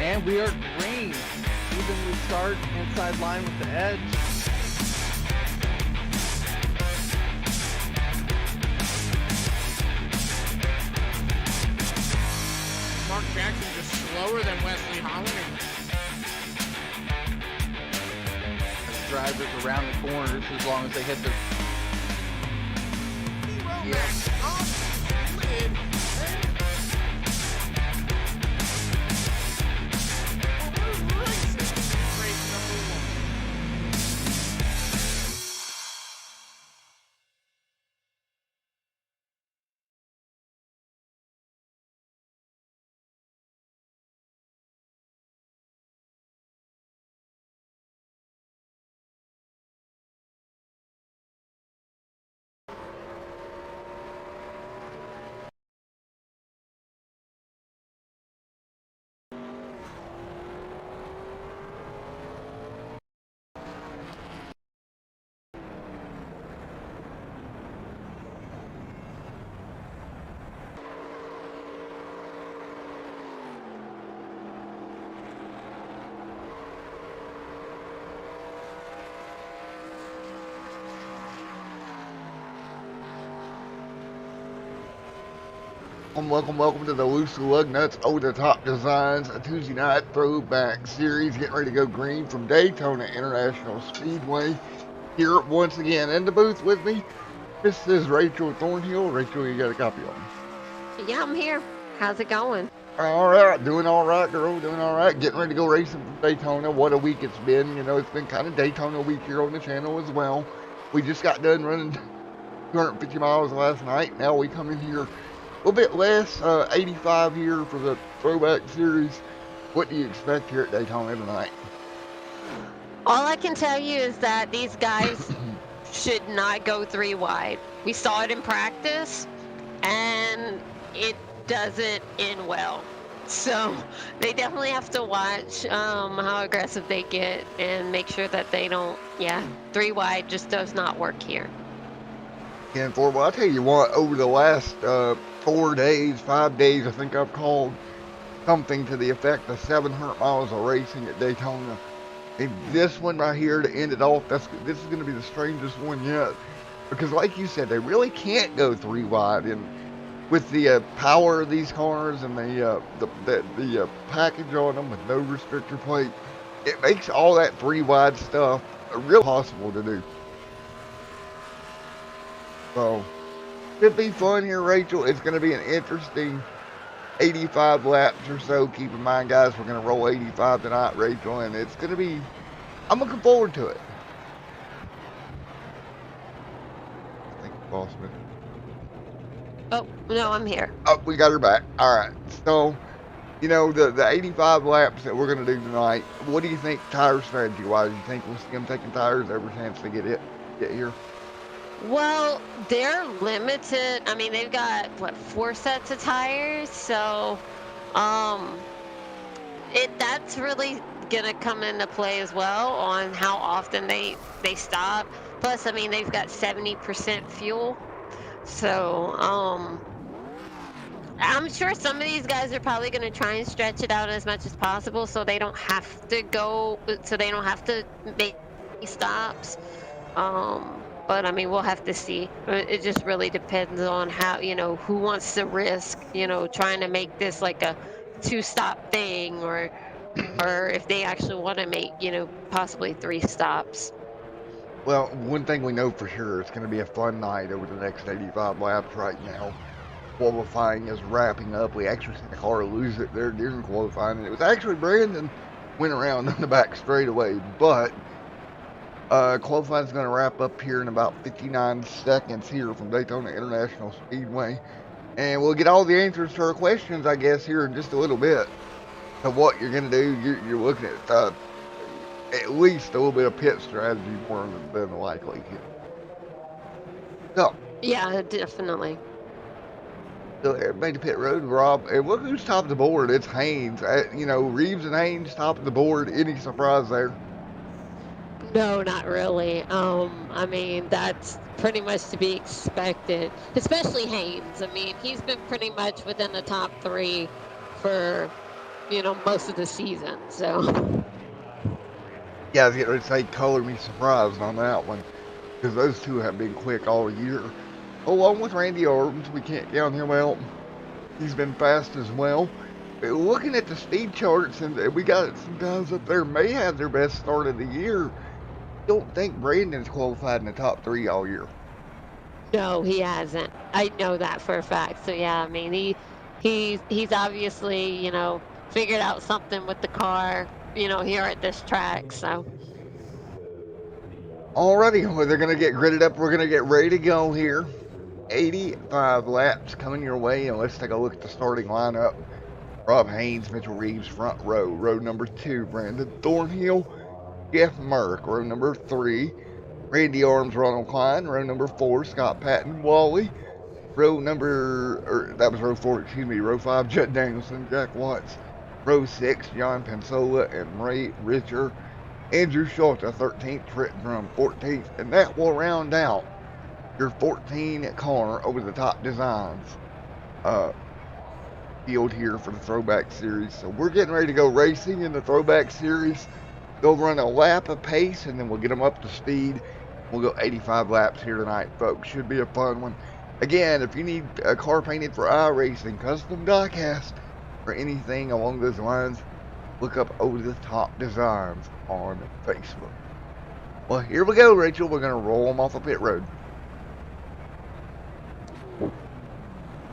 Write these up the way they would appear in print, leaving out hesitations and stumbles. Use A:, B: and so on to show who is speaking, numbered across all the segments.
A: And we are green. Evenly start inside line with the edge.
B: Mark Jackson just slower than Wesley Holland.
A: Drivers around the corners as long as they hit the...
C: Welcome to the Lugnuts Over the Top Designs, a Tuesday night throwback series getting ready to go green from Daytona International Speedway. Here once again in the booth with me, this is Rachel Thornhill. Rachel, you got a copy on me?
D: Yeah, I'm here. How's it going?
C: All right, doing all right, girl, doing all right. Getting ready to go racing from Daytona. What a week it's been. You know, it's been kind of Daytona week here on the channel as well. We just got done running 250 miles last night. Now we come in here a little bit less, 85 here for the Throwback series. What do you expect here at Daytona tonight?
D: All I can tell you is that these guys should not go 3 wide. We saw it in practice, and it doesn't end well. So they definitely have to watch how aggressive they get and make sure that they don't, 3 wide just does not work here.
C: And well, I'll tell you what, over the last 4 days, 5 days, I think I've called something to the effect of 700 miles of racing at Daytona. And this one right here to end it off, this is going to be the strangest one yet. Because like you said, they really can't go 3 wide. And with the power of these cars and the package on them with no restrictor plate, it makes all that 3 wide stuff real possible to do. So, should be fun here, Rachel. It's going to be an interesting 85 laps or so. Keep in mind, guys, we're going to roll 85 tonight, Rachel, and it's going to be, I'm looking forward to it. Thank you, Bossman.
D: Oh, no, I'm here.
C: Oh, we got her back. All right. So, you know, the 85 laps that we're going to do tonight, what do you think tire strategy-wise? Do you think we'll see them taking tires every chance they get here?
D: Well, they're limited. I mean, they've got, 4 sets of tires, so that's really gonna come into play as well on how often they stop. Plus, I mean, they've got 70% fuel, so I'm sure some of these guys are probably gonna try and stretch it out as much as possible so they don't have to make stops. But I mean, we'll have to see. It just really depends on how, who wants to risk, trying to make this like a 2-stop thing, or if they actually want to make, possibly 3 stops.
C: Well, one thing we know for sure, it's going to be a fun night over the next 85 laps right now. Qualifying is wrapping up. We actually seen a car lose it there during qualifying, and it was actually Brandon went around on the back straightaway, but qualifying is going to wrap up here in about 59 seconds here from Daytona International Speedway. And we'll get all the answers to our questions, I guess, here in just a little bit. So what you're going to do, you're looking at least a little bit of pit strategy more than likely. So.
D: Yeah, definitely.
C: So everybody to pit road, Rob. And look who's top of the board. It's Haynes. Reeves and Haynes top of the board. Any surprise there?
D: No, not really. I mean, that's pretty much to be expected, especially Haynes. I mean, he's been pretty much within the top 3 for most of the season. So
C: Yeah, I was going to say, color me surprised on that one, because those two have been quick all year. Along with Randy Orton, we can't count him out. He's been fast as well. But looking at the speed charts, and we got some guys up there may have their best start of the year. Don't think Brandon's qualified in the top 3 all year.
D: no, he hasn't. I know that for a fact. So yeah, I mean he's obviously figured out something with the car here at this track. So
C: Alrighty, well, they're going to get gridded up. We're going to get ready to go here. 85 laps coming your way, and let's take a look at the starting lineup. Rob Haynes, Mitchell Reeves, front row. Row number 2, Brandon Thornhill, Jeff Merck. Row number 3, Randy Arms, Ronald Klein. Row number 4, Scott Patton, Wally. That was row 4, excuse me. Row 5, Judd Danielson, Jack Watts. Row 6, John Pensola and Ray Richer. Andrew Schultz, 13th, Trent Drum, 14th, and that will round out your 14 car over the top designs field here for the Throwback Series. So we're getting ready to go racing in the Throwback Series. Go run a lap of pace, and then we'll get them up to speed. We'll go 85 laps here tonight, folks. Should be a fun one. Again, if you need a car painted for iRacing, custom diecast, or anything along those lines, look up Over the Top Designs on Facebook. Well, here we go, Rachel. We're going to roll them off the pit road.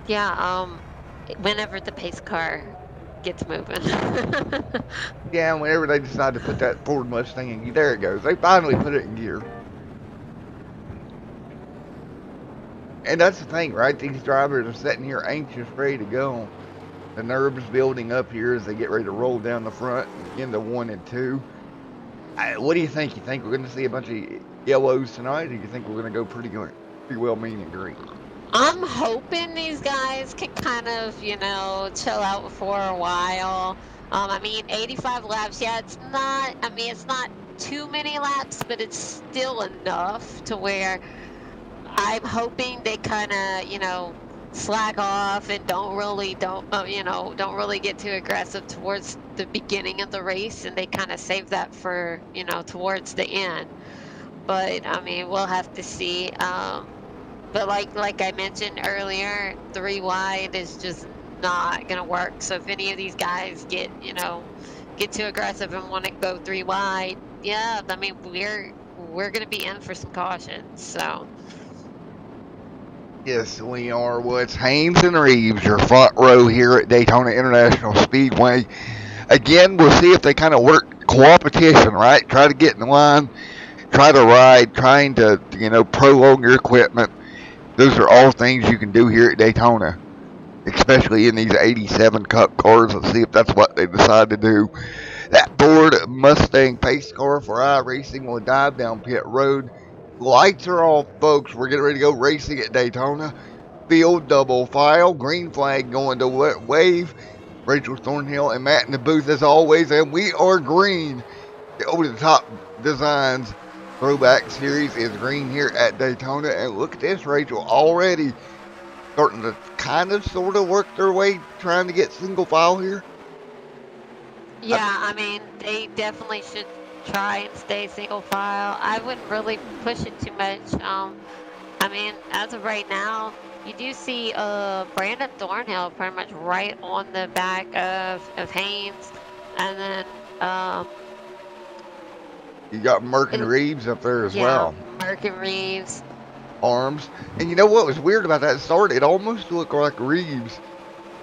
D: yeah, whenever the pace car gets moving.
C: Yeah, whenever they decide to put that Ford Mustang in gear, there it goes. They finally put it in gear. And that's the thing, right? These drivers are sitting here anxious, ready to go. The nerves building up here as they get ready to roll down the front into 1 and 2. What do you think? You think we're going to see a bunch of yellows tonight, or do you think we're going to go pretty well mean and green?
D: I'm hoping these guys can kind of, chill out for a while. I mean, 85 laps, yeah, it's not too many laps, but it's still enough to where I'm hoping they kind of, slack off and don't really get too aggressive towards the beginning of the race, and they kind of save that for, towards the end. But I mean, we'll have to see. But like I mentioned earlier, 3 wide is just not gonna work. So if any of these guys get too aggressive and want to go 3 wide, yeah, I mean we're gonna be in for some caution. So
C: Yes, we are. Well, it's Haynes and Reeves, your front row here at Daytona International Speedway. Again, we'll see if they kind of work competition, right? Try to get in line, try to ride, trying to prolong your equipment. Those are all things you can do here at Daytona, especially in these 87 Cup cars. Let's see if that's what they decide to do. That Ford Mustang pace car for iRacing will dive down pit road. Lights are off, folks. We're getting ready to go racing at Daytona. Field double file. Green flag going to wave. Rachel Thornhill and Matt in the booth as always, and we are green. The Over the Top Designs Throwback Series is green here at Daytona. And look at this, Rachel, already starting to kind of sort of work their way trying to get single file here.
D: yeah, I mean they definitely should try and stay single file. I wouldn't really push it too much. I mean, as of right now, you do see Brandon Thornhill pretty much right on the back of Haynes, and then
C: You got Merck and Reeves up there as well.
D: Merck and Reeves.
C: Arms. And you know what was weird about that start? It almost looked like Reeves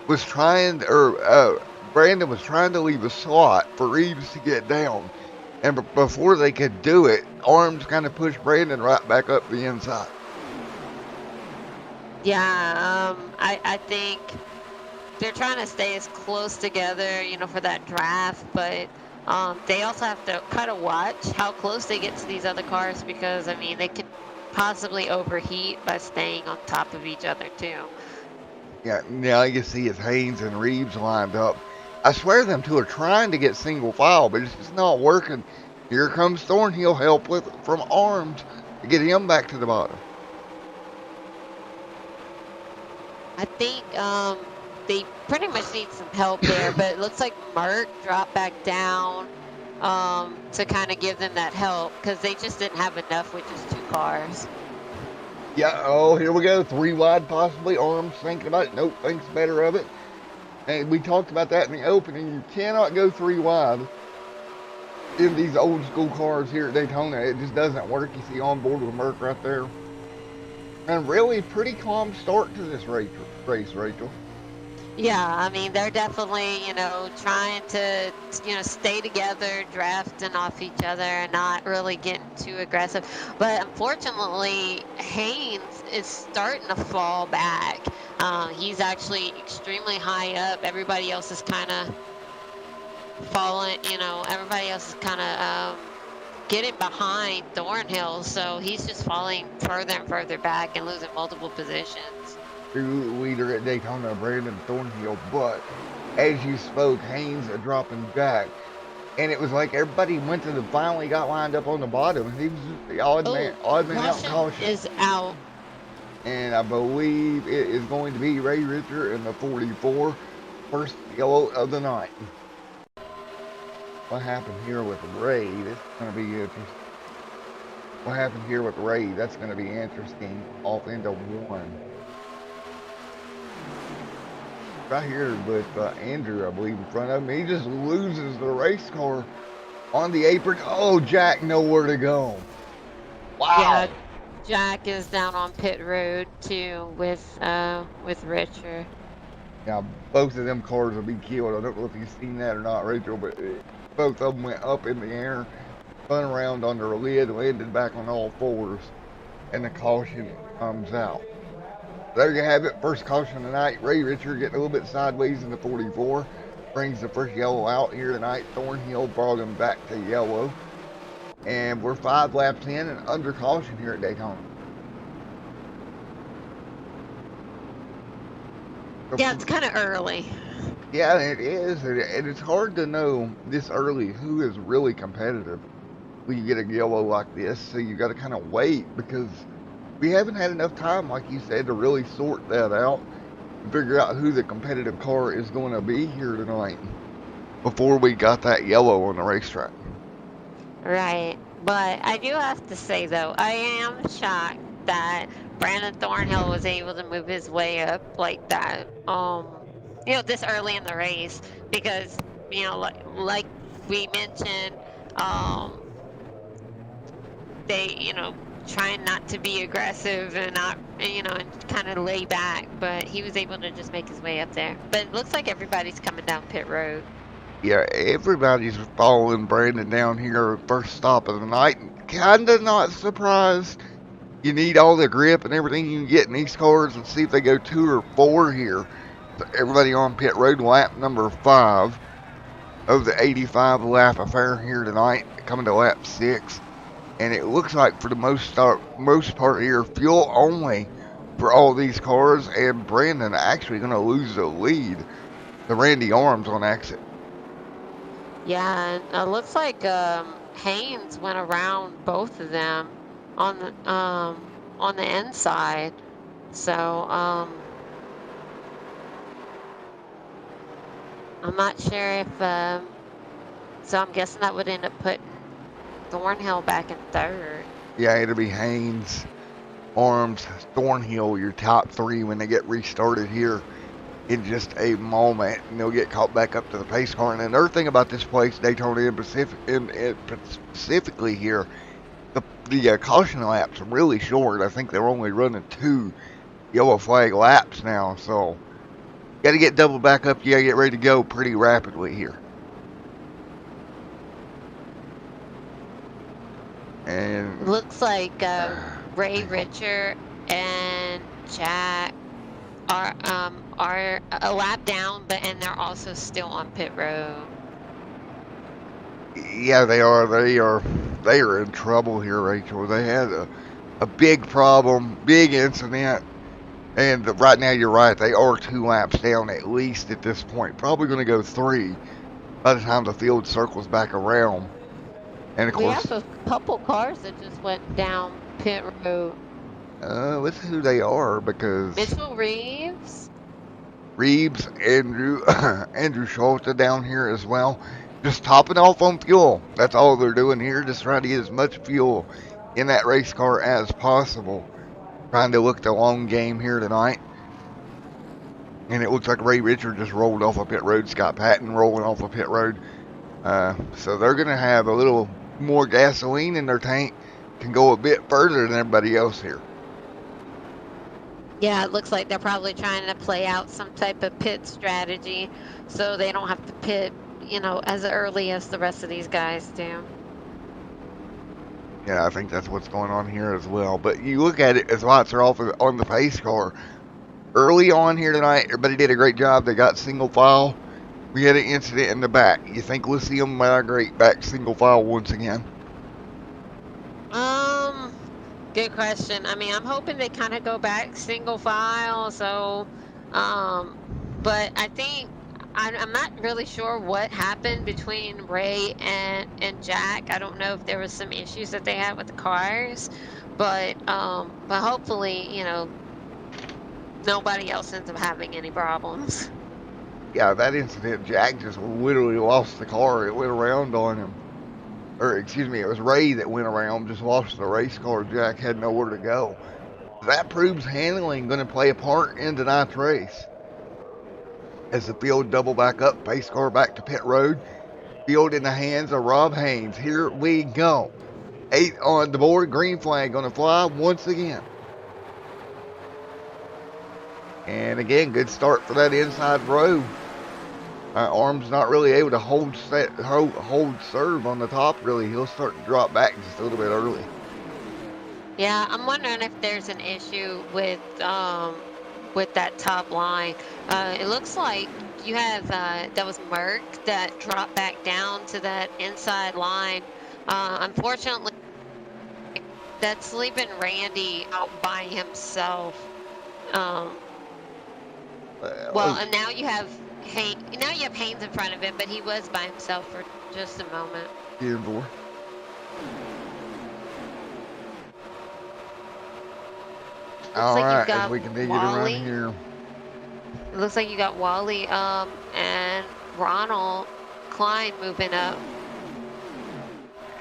C: was trying, or Brandon was trying to leave a slot for Reeves to get down. And before they could do it, Arms kind of pushed Brandon right back up the inside.
D: Yeah, I think they're trying to stay as close together, for that draft, but they also have to kind of watch how close they get to these other cars, because, I mean, they could possibly overheat by staying on top of each other, too.
C: Yeah, now you see it's Haynes and Reeves lined up. I swear them two are trying to get single file, but it's just not working. Here comes Thornhill help from Arms to get him back to the bottom.
D: I think they pretty much need some help there. But it looks like Merck dropped back down to kind of give them that help because they just didn't have enough with just 2 cars.
C: Yeah, oh, here we go. 3 wide, possibly. Arms thinking about it. Nope, thinks better of it. And we talked about that in the opening. You cannot go 3 wide in these old school cars here at Daytona. It just doesn't work. You see on board with Merc right there. And really pretty calm start to this race, Rachel.
D: Yeah, I mean, they're definitely, trying to, stay together, drafting off each other and not really getting too aggressive. But unfortunately, Haynes is starting to fall back. He's actually extremely high up. Everybody else is kind of falling, everybody else is kind of getting behind Thornhill. So he's just falling further and further back and losing multiple positions.
C: Leader at Daytona, Brandon Thornhill, but as you spoke, Haynes dropping back, and it was like everybody finally got lined up on the bottom, and he was the odd man out caution
D: is out,
C: and I believe it is going to be Ray Richter in the 44, first yellow of the night. What happened here with Ray? That's going to be interesting. What happened here with Ray? That's going to be interesting. Off into 1. Right here with Andrew, I believe, in front of him. He just loses the race car on the apron. Oh, Jack, nowhere to go. Wow.
D: Yeah, Jack is down on pit road too with Richard.
C: Now, both of them cars will be killed. I don't know if you've seen that or not, Rachel, but both of them went up in the air, spun around on their lid, landed back on all 4s, and the caution comes out. There you have it, first caution tonight. Ray Richard getting a little bit sideways in the 44. Brings the first yellow out here tonight. Thornhill brought him back to yellow. And we're 5 laps in and under caution here at Daytona.
D: Yeah, it's kind of early.
C: Yeah, it is. And it's hard to know this early who is really competitive when you get a yellow like this. So you got to kind of wait because we haven't had enough time, like you said, to really sort that out and figure out who the competitive car is going to be here tonight before we got that yellow on the racetrack.
D: Right. But I do have to say, though, I am shocked that Brandon Thornhill was able to move his way up like that, this early in the race because, like we mentioned, they, trying not to be aggressive and not, and kind of lay back, but he was able to just make his way up there. But it looks like everybody's coming down pit road.
C: Yeah, everybody's following Brandon down here, first stop of the night. Kinda not surprised. You need all the grip and everything you can get in these cars and see if they go 2 or 4 here. So everybody on pit road, lap number 5 of the 85 lap affair here tonight, coming to lap 6. And it looks like for the most part here, fuel only for all these cars, and Brandon actually going to lose the lead to Randy Arms on exit.
D: Yeah, and it looks like Haynes went around both of them on the inside. So I'm not sure if so I'm guessing that would end up putting Thornhill back in 3rd.
C: Yeah, it'll be Haynes, Arms, Thornhill, your top 3 when they get restarted here in just a moment, and they'll get caught back up to the pace car. And another thing about this place, Daytona specifically here, the caution laps are really short. I think they're only running 2 yellow flag laps now, so you got to get double back up. You got to get ready to go pretty rapidly here. And
D: looks like Ray Richard and Jack are a lap down, and they're also still on pit road.
C: Yeah, they are. They are in trouble here, Rachel. They had a big problem, big incident, and right now you're right. They are 2 laps down at least at this point. Probably going to go 3 by the time the field circles back around. And of course,
D: we have a couple cars that just went down pit road.
C: Let's see who they are because
D: Mitchell Reeves.
C: Reeves, Andrew, Andrew Schulte down here as well. Just topping off on fuel. That's all they're doing here. Just trying to get as much fuel in that race car as possible. Trying to look at the long game here tonight. And it looks like Ray Richard just rolled off a pit road. Scott Patton rolling off a pit road. So they're going to have a little more gasoline in their tank. Can go a bit further than everybody else here.
D: Yeah, it looks like they're probably trying to play out some type of pit strategy so they don't have to pit, you know, as early as the rest of these guys do.
C: Yeah, I think that's what's going on here as well. But you look at it as lights are off on the pace car. Early on here tonight, everybody did a great job. They got single file. We had an incident in the back. You think we'll see them migrate back single file once again?
D: Good question. I mean, I'm hoping they kind of go back single file. So, but I think I'm not really sure what happened between Ray and Jack. I don't know if there was some issues that they had with the cars, but hopefully, you know, nobody else ends up having any problems.
C: Yeah, that incident, Jack just literally lost the car. It went around on him. Or, excuse me, it was Ray that went around, just lost the race car. Jack had nowhere to go. That proves handling going to play a part in tonight's race. As the field double back up, pace car back to pit road. Field in the hands of Rob Haynes. Here we go. 8 on the board, green flag going to fly once again. And again, good start for that inside row. Arm's not really able to hold serve on the top, really. He'll start to drop back just a little bit early.
D: Yeah, I'm wondering if there's an issue with that top line. It looks like you have that was Merck that dropped back down to that inside line. Unfortunately, that's leaving Randy out by himself. Well, and now you have Haynes in front of him, but he was by himself for just a moment.
C: Yeah, boy. All right, as we continue to run here.
D: It looks like you got Wally and Ronald Klein moving up.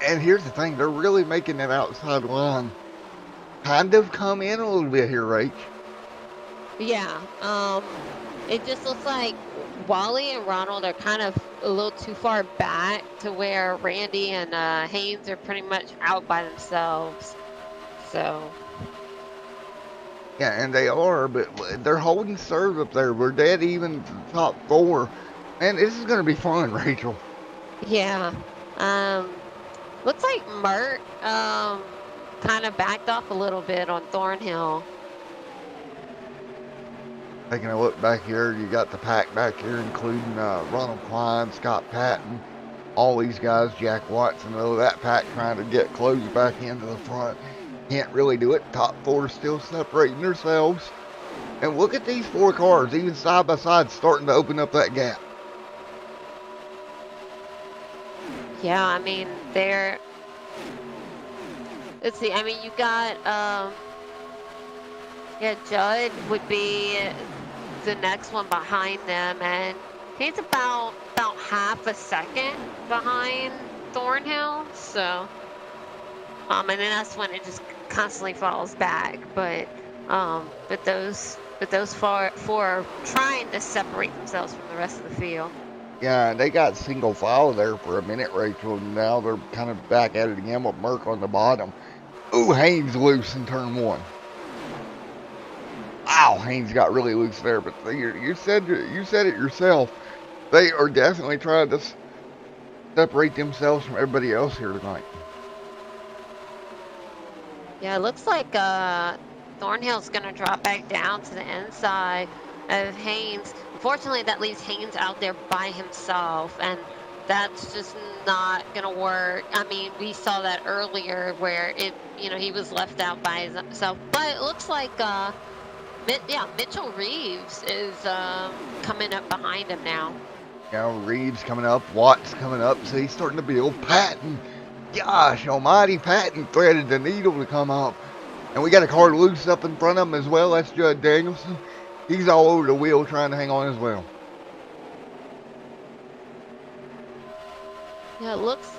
C: And here's the thing, they're really making that outside line kind of come in a little bit here, Rach.
D: Yeah, it just looks like Wally and Ronald are kind of a little too far back to where Randy and Haynes are pretty much out by themselves. So.
C: Yeah, and they are, but they're holding serve up there. We're dead even to the top 4. Man, this is going to be fun, Rachel.
D: Yeah. Looks like Mert kind of backed off a little bit on Thornhill.
C: Taking a look back here, you got the pack back here, including Ronald Klein, Scott Patton, all these guys, Jack Watson, though that pack trying to get close back into the front. Can't really do it. Top 4 still separating themselves. And look at these 4 cars, even side by side, starting to open up that gap.
D: Yeah, I mean, let's see, I mean, you got, yeah, Judd would be the next one behind them, and he's about half a second behind Thornhill, so, and then that's when it just constantly falls back, but those 4 are trying to separate themselves from the rest of the field.
C: Yeah, they got single file there for a minute, Rachel, and now they're kind of back at it again with Merck on the bottom. Ooh, Haynes loose in turn 1. Wow, Haynes got really loose there, but you said it yourself. They are definitely trying to separate themselves from everybody else here tonight.
D: Yeah, it looks like Thornhill's going to drop back down to the inside of Haynes. Unfortunately, that leaves Haynes out there by himself, and that's just not going to work. I mean, we saw that earlier where he was left out by himself. But it looks like, Mitchell Reeves is coming up behind him now.
C: Yeah, Reeves coming up, Watts coming up, so he's starting to build. Patton, gosh almighty, Patton threaded the needle to come up. And we got a car loose up in front of him as well. That's Judd Danielson. He's all over the wheel trying to hang on as well.
D: Yeah, it looks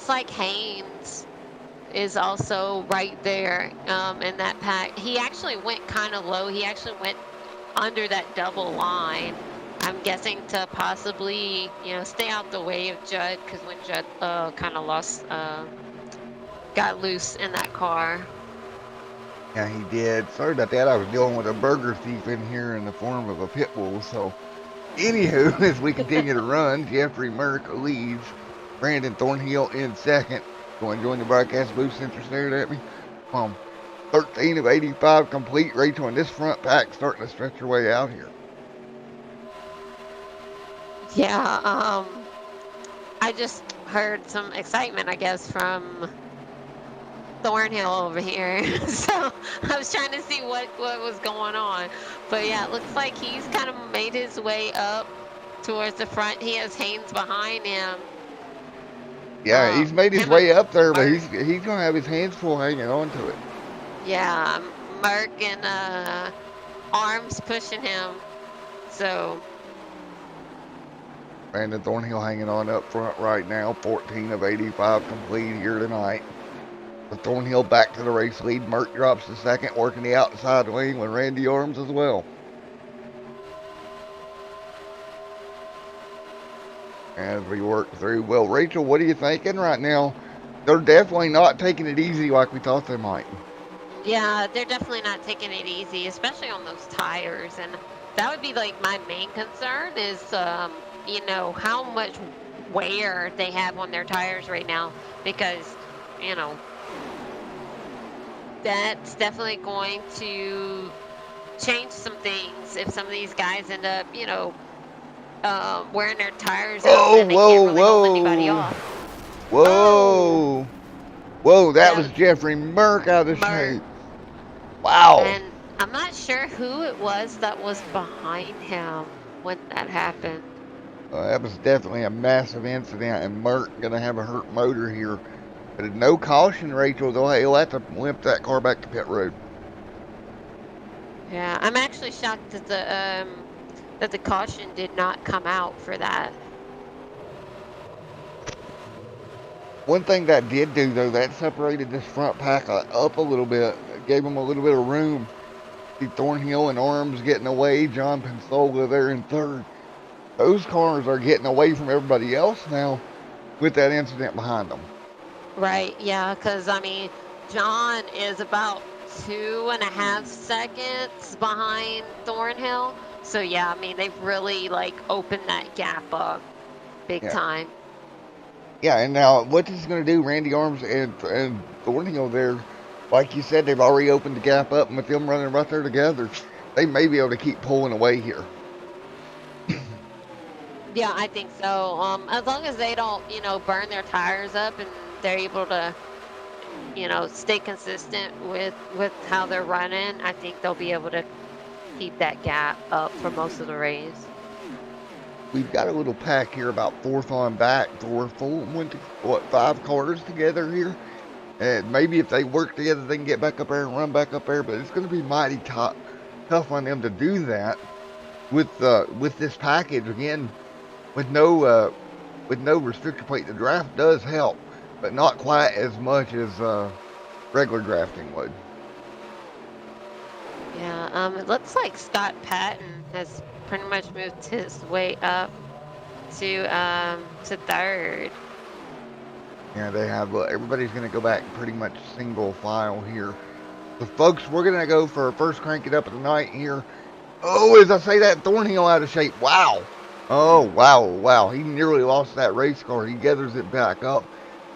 D: like Haynes is also right there in that pack. He actually went kind of low. He actually went under that double line. I'm guessing to possibly, stay out the way of Judd, because when Judd kind of got loose in that car.
C: Yeah, he did. Sorry about that. I was dealing with a burger thief in here in the form of a pit bull. So, anywho, as we continue to run, Jeffrey Merck leads. Brandon Thornhill in second. Going to join the broadcast booth since you're staring at me. 13 of 85 complete. Rachel in this front pack starting to stretch her way out here.
D: Yeah, I just heard some excitement, I guess, from Thornhill over here. So I was trying to see what was going on. But yeah, it looks like he's kind of made his way up towards the front. He has Haynes behind him.
C: Yeah, he's made his way up there, but
D: Merck.
C: he's gonna have his hands full hanging on to it.
D: Yeah, Merck and Arms pushing him. So
C: Brandon Thornhill hanging on up front right now. 14 of 85 complete here tonight. The Thornhill back to the race lead. Merck drops to second, working the outside lane with Randy Arms as well. As we work through, well, Rachel, what are you thinking right now? They're definitely not taking it easy like we thought they might.
D: yeah, they're definitely not taking it easy, especially on those tires. And that would be like my main concern is, how much wear they have on their tires right now, because, that's definitely going to change some things if some of these guys end up, wearing their tires out and they can't really hold anybody off.
C: Whoa. Whoa, that was Jeffrey Merck out of shape. Wow.
D: And I'm not sure who it was that was behind him when that happened.
C: That was definitely a massive incident, and Merck gonna have a hurt motor here. But no caution, Rachel, though. He'll have to limp that car back to pit road.
D: Yeah, I'm actually shocked that the caution did not come out for that.
C: One thing that did do, though, that separated this front pack up a little bit. It gave them a little bit of room. See Thornhill and Arms getting away. John Pensola there in third. Those cars are getting away from everybody else now with that incident behind them.
D: Right, yeah, because, John is about 2.5 seconds behind Thornhill. So, yeah, they've really, opened that gap up big time.
C: Yeah, and now what this is going to do, Randy Arms and Thornhill there, like you said, they've already opened the gap up, and with them running right there together, they may be able to keep pulling away here.
D: Yeah, I think so. As long as they don't, burn their tires up and they're able to, stay consistent with how they're running, I think they'll be able to keep that gap up for most of the race.
C: We've got a little pack here about fourth on back, so we're full, 5 cars together here. And maybe if they work together, they can get back up there and run back up there, but it's going to be mighty tough on them to do that with this package. Again, with no restrictor plate. The draft does help, but not quite as much as regular drafting would.
D: Yeah, it looks like Scott Patton has pretty much moved his way up to third.
C: Yeah, they have. Everybody's going to go back pretty much single file here. So, folks, we're going to go for our first crank it up of the night here. Oh, as I say that, Thornhill out of shape. Wow. Oh, wow. He nearly lost that race car. He gathers it back up.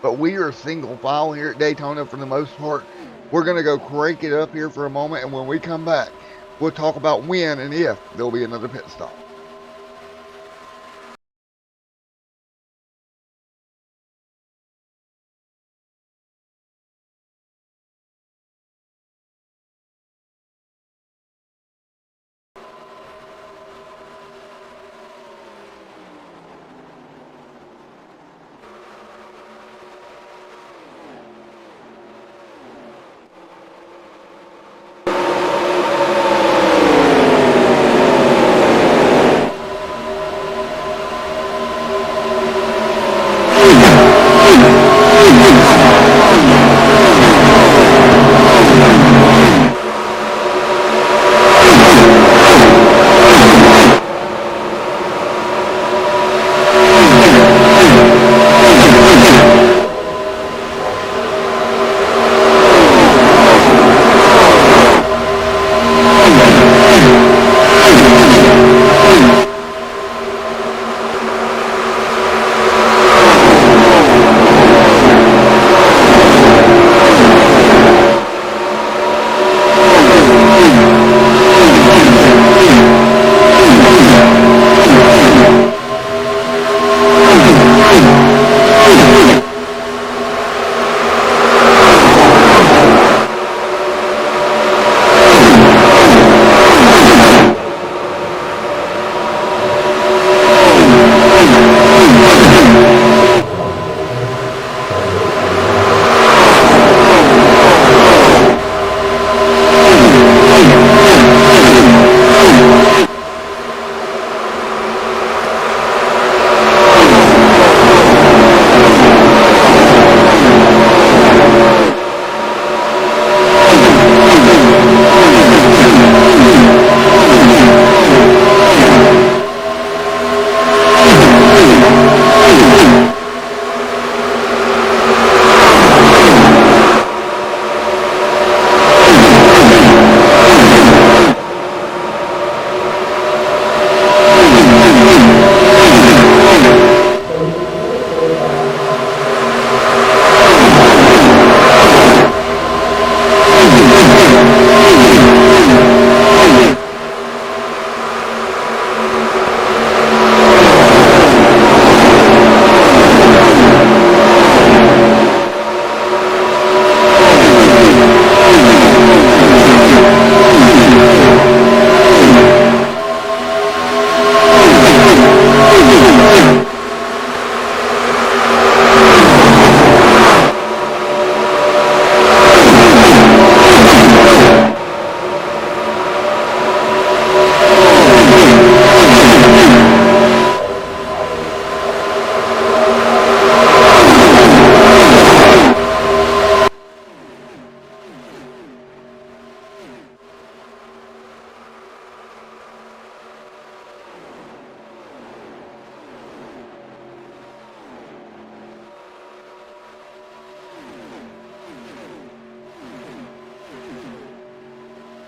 C: But we are single file here at Daytona for the most part. We're going to go crank it up here for a moment, and when we come back, we'll talk about when and if there'll be another pit stop.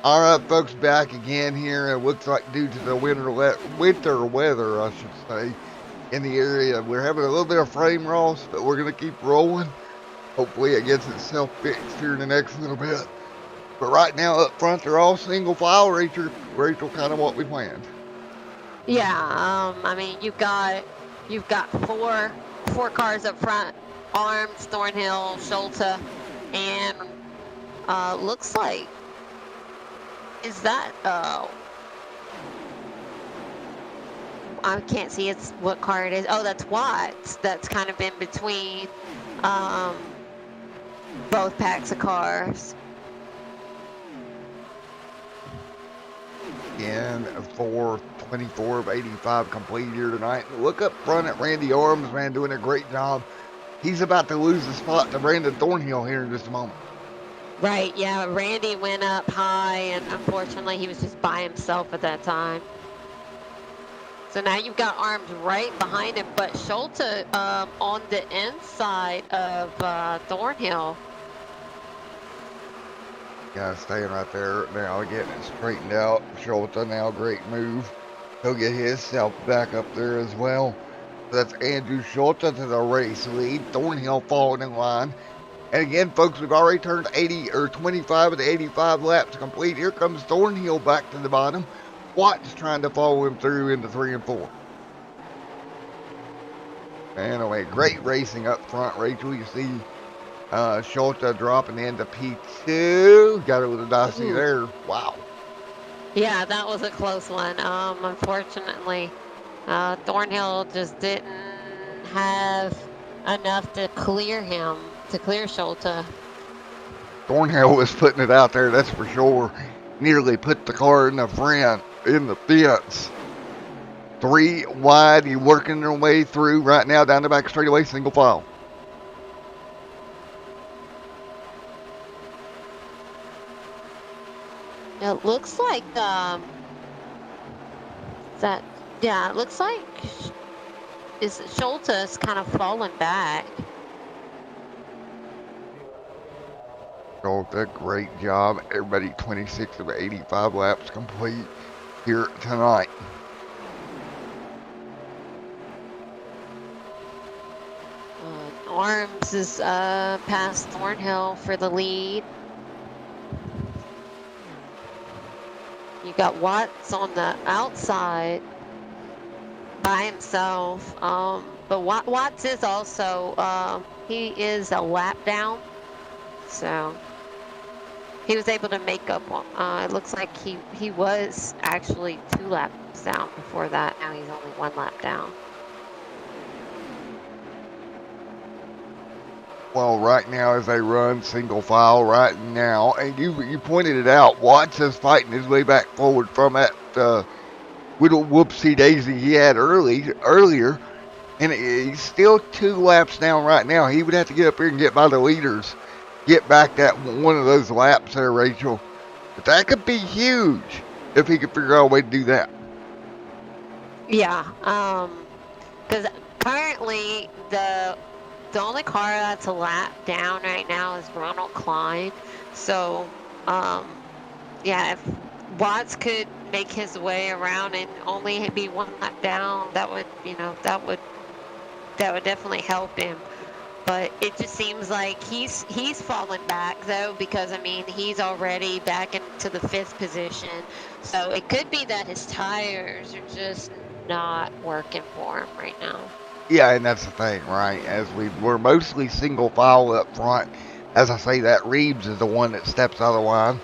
C: All right, folks, back again here. It looks like due to the winter weather, I should say, in the area, we're having a little bit of frame loss, but we're going to keep rolling. Hopefully it gets itself fixed here in the next little bit. But right now up front, they're all single file, Rachel, kind of what we planned.
D: Yeah, I mean, you've got four cars up front: Arms, Thornhill, Schulte, and looks like, is that I can't see it's what car it is. Oh, that's Watts. That's kind of in between both packs of cars.
C: And 424 of 85 complete here tonight. Look up front at Randy Arms, man, doing a great job. He's about to lose the spot to Brandon Thornhill here in just a moment.
D: Right, yeah, Randy went up high, and unfortunately he was just by himself at that time. So now you've got Arms right behind him, but Schulte on the inside of Thornhill.
C: Yeah, staying right there now, getting it straightened out. Schulte now, great move. He'll get himself back up there as well. So that's Andrew Schulte to the race lead. Thornhill falling in line. And again, folks, we've already turned 25 of the 85 laps complete. Here comes Thornhill back to the bottom. Watts trying to follow him through into 3 and 4. Anyway, great racing up front, Rachel. You see Schulte dropping into P2. Got it with a dicey there. Wow.
D: Yeah, that was a close one. Unfortunately, Thornhill just didn't have enough to clear him, to clear Schulte.
C: Thornhill was putting it out there, that's for sure. Nearly put the car in the front, in the fence. 3 wide, you working their way through right now down the back straightaway, single file.
D: It looks like it looks like Schulte's kind of fallen back.
C: Schulte, great job. Everybody 26 of 85 laps complete here tonight.
D: Arms is past Thornhill for the lead. You got Watts on the outside by himself, but Watts is also, he is a lap down, so he was able to make up. It looks like he was actually 2 laps down before that. Now he's only 1 lap down.
C: Well, right now as they run single file right now, and you pointed it out, Watts is fighting his way back forward from that little whoopsie daisy he had earlier, and he's still 2 laps down right now. He would have to get up here and get by the leaders, get back that one of those laps there, Rachel. But that could be huge if he could figure out a way to do that.
D: Yeah, because currently the only car that's a lap down right now is Ronald Klein. So, yeah, if Watts could make his way around and only be 1 lap down, that would definitely help him. But it just seems like he's fallen back though, because I mean he's already back into the 5th position. So it could be that his tires are just not working for him right now.
C: Yeah, and that's the thing, right? As we're mostly single file up front. As I say, that Reeves is the one that steps out of the line.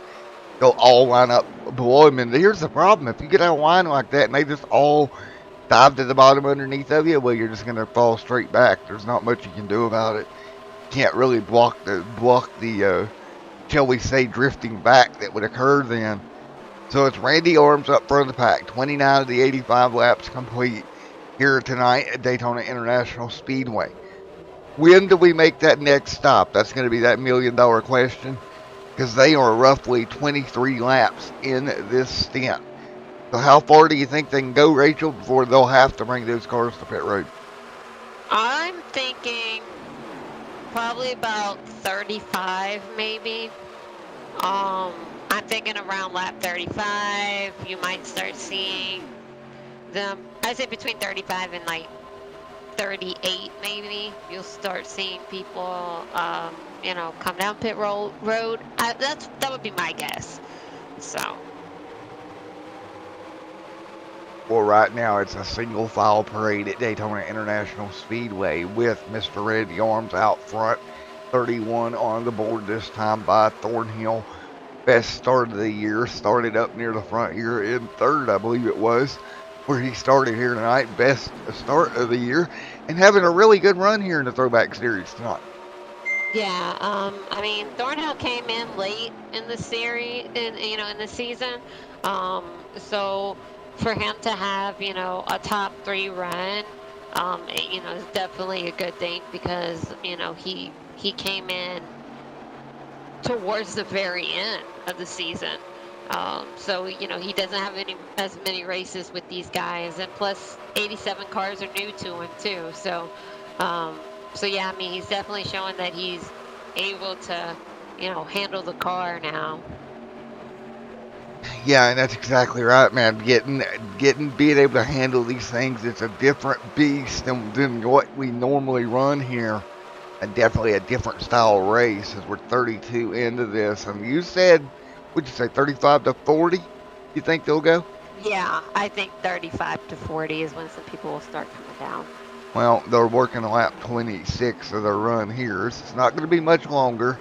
C: They'll all line up below him. And here's the problem. If you get out of line like that and they just all dive to the bottom underneath of you, well, you're just going to fall straight back. There's not much you can do about it. Can't really block the shall we say, drifting back that would occur then. So it's Randy Arms up front of the pack. 29 of the 85 laps complete here tonight at Daytona International Speedway. When do we make that next stop? That's going to be that $1 million question, because they are roughly 23 laps in this stint. So how far do you think they can go, Rachel, before they'll have to bring those cars to pit road?
D: I'm thinking probably about 35 maybe. I'm thinking around lap 35, you might start seeing them. I say between 35 and like 38 maybe. You'll start seeing people, you know, come down road. That would be my guess. So.
C: Well, right now it's a single file parade at Daytona International Speedway with Mr. Randy Arms out front, 31 on the board this time by Thornhill. Best start of the year, started up near the front here in third, I believe it was, where he started here tonight. Best start of the year, and having a really good run here in the Throwback Series tonight.
D: Yeah, I mean, Thornhill came in late in the series, in the season. So for him to have, a top 3 run, is definitely a good thing because, he came in towards the very end of the season. So, he doesn't have as many races with these guys, and plus 87 cars are new to him too. So yeah, I mean, he's definitely showing that he's able to, handle the car now.
C: Yeah, and that's exactly right, man. Being able to handle these things, it's a different beast than what we normally run here. And definitely a different style race as we're 32 into this. And you said, would you say 35 to 40? You think they'll go?
D: Yeah, I think 35 to 40 is when some people will start coming down.
C: Well, they're working lap 26 of their run here. So it's not going to be much longer.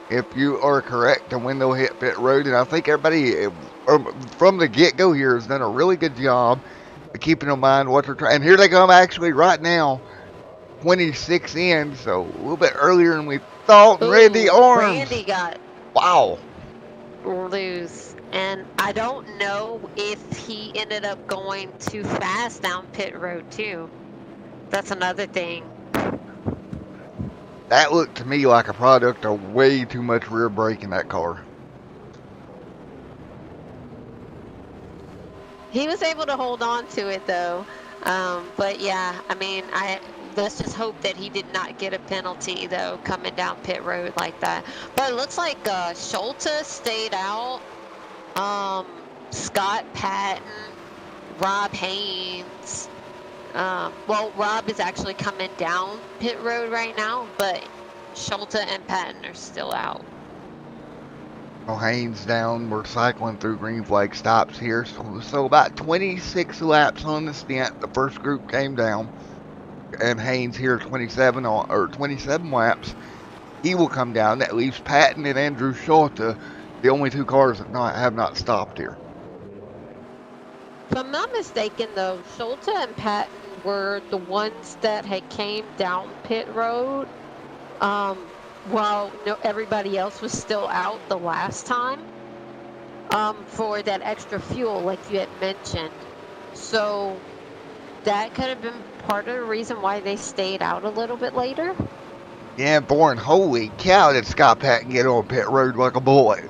C: If you are correct, and when they'll hit pit road, and I think everybody from the get-go here has done a really good job of keeping in mind what they're trying. And here they come actually right now, 26 in, so a little bit earlier than we thought.
D: Ooh,
C: Randy Arms.
D: Randy got loose. And I don't know if he ended up going too fast down pit road too. That's another thing.
C: That looked to me like a product of way too much rear brake in that car.
D: He was able to hold on to it though. But yeah, I mean, let's just hope that he did not get a penalty though coming down pit road like that. But it looks like Schulte stayed out. Scott Patton, Rob Haynes. Well, Rob is actually coming down pit road right now, but Schulte and Patton are still out.
C: Oh, Haynes down. We're cycling through green flag stops here. So about 26 laps on the stint. The first group came down. And Haynes here 27 laps. He will come down. That leaves Patton and Andrew Schulte, the only 2 cars that have not stopped here.
D: If I'm not mistaken, though, Schulte and Patton were the ones that had came down pit road while everybody else was still out the last time for that extra fuel, like you had mentioned. So that could have been part of the reason why they stayed out a little bit later.
C: Yeah, Bourne, holy cow, did Scott Patton get on pit road like a bullet.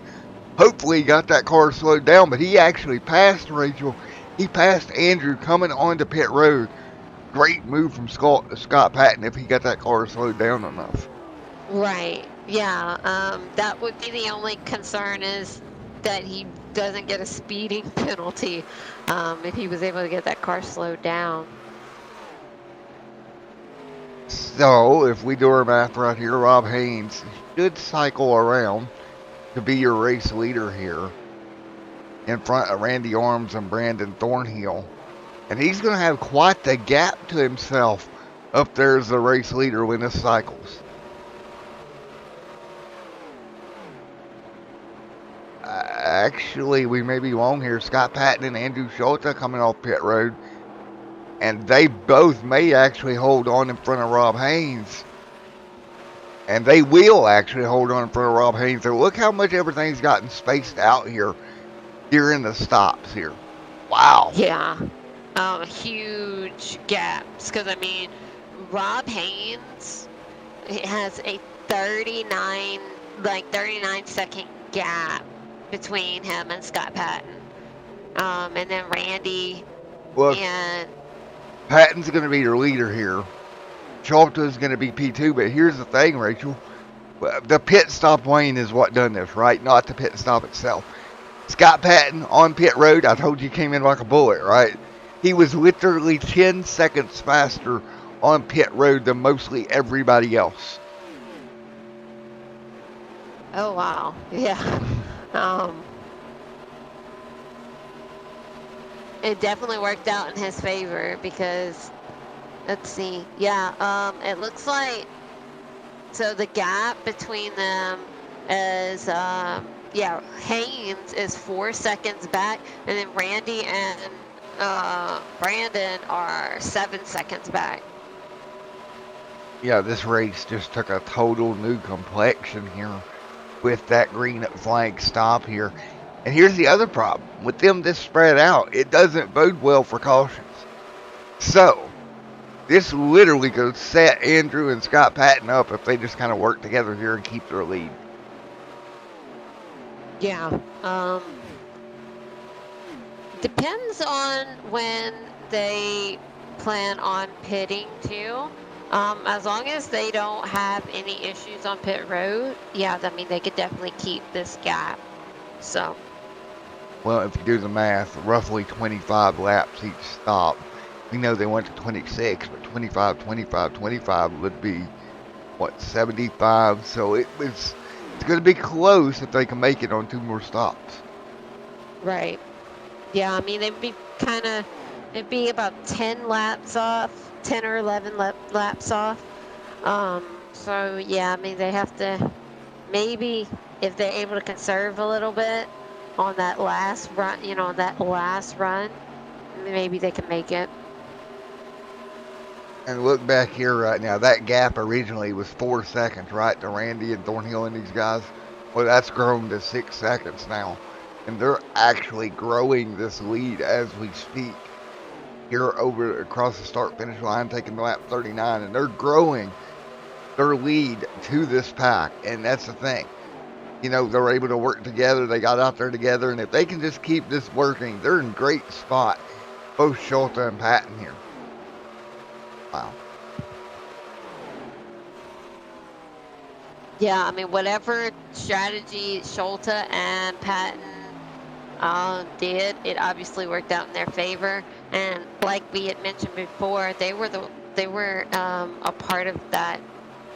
C: Hopefully he got that car slowed down, but he actually passed Rachel. He passed Andrew coming onto pit road. Great move from Scott Patton if he got that car slowed down enough.
D: Right, yeah. That would be the only concern, is that he doesn't get a speeding penalty if he was able to get that car slowed down.
C: So, if we do our math right here, Rob Haynes should cycle around to be your race leader here in front of Randy Arms and Brandon Thornhill. And he's going to have quite the gap to himself up there as the race leader when this cycles. Actually, we may be wrong here. Scott Patton and Andrew Schulte coming off pit road. And they both may actually hold on in front of Rob Haynes. And they will actually hold on in front of Rob Haynes. So look how much everything's gotten spaced out here during the stops here. Wow.
D: Yeah. Huge gaps. Because, I mean, Rob Haynes has a 39 second gap between him and Scott Patton. And then Randy and...
C: Patton's going to be your leader here. Schulte is going to be P2, but here's the thing, Rachel. Well, the pit stop lane is what done this, right? Not the pit stop itself. Scott Patton on pit road, I told you came in like a bullet, right? He was literally 10 seconds faster on pit road than mostly everybody else.
D: Oh wow. Yeah. Um, it definitely worked out in his favor because let's see. Yeah, it looks like so the gap between them is yeah, Haynes is 4 seconds back, and then Randy and Brandon are 7 seconds back.
C: Yeah, this race just took a total new complexion here with that green flag stop here. And here's the other problem. With them this spread out, it doesn't bode well for cautions. So, this literally could set Andrew and Scott Patton up if they just kind of work together here and keep their lead.
D: Yeah. Depends on when they plan on pitting too. As long as they don't have any issues on pit road, yeah, I mean, they could definitely keep this gap. So.
C: Well, if you do the math, roughly 25 laps each stop. We know they went to 26, but 25, 25, 25 would be, what, 75? So it's going to be close if they can make it on 2 more stops.
D: Right. Yeah, I mean, it'd be about 10 laps off, 10 or 11 laps off. So yeah, I mean, they have to, maybe if they're able to conserve a little bit on that last run, on that last run, maybe they can make it.
C: And look back here right now, that gap originally was 4 seconds, right, to Randy and Thornhill and these guys. Well, that's grown to 6 seconds now. And they're actually growing this lead as we speak. Here over across the start-finish line, taking lap 39, and they're growing their lead to this pack. And that's the thing. They're able to work together. They got out there together. And if they can just keep this working, they're in great spot. Both Schulte and Patton here. Wow.
D: Yeah, I mean, whatever strategy Schulte and Patton did, it obviously worked out in their favor. And like we had mentioned before, they were a part of that.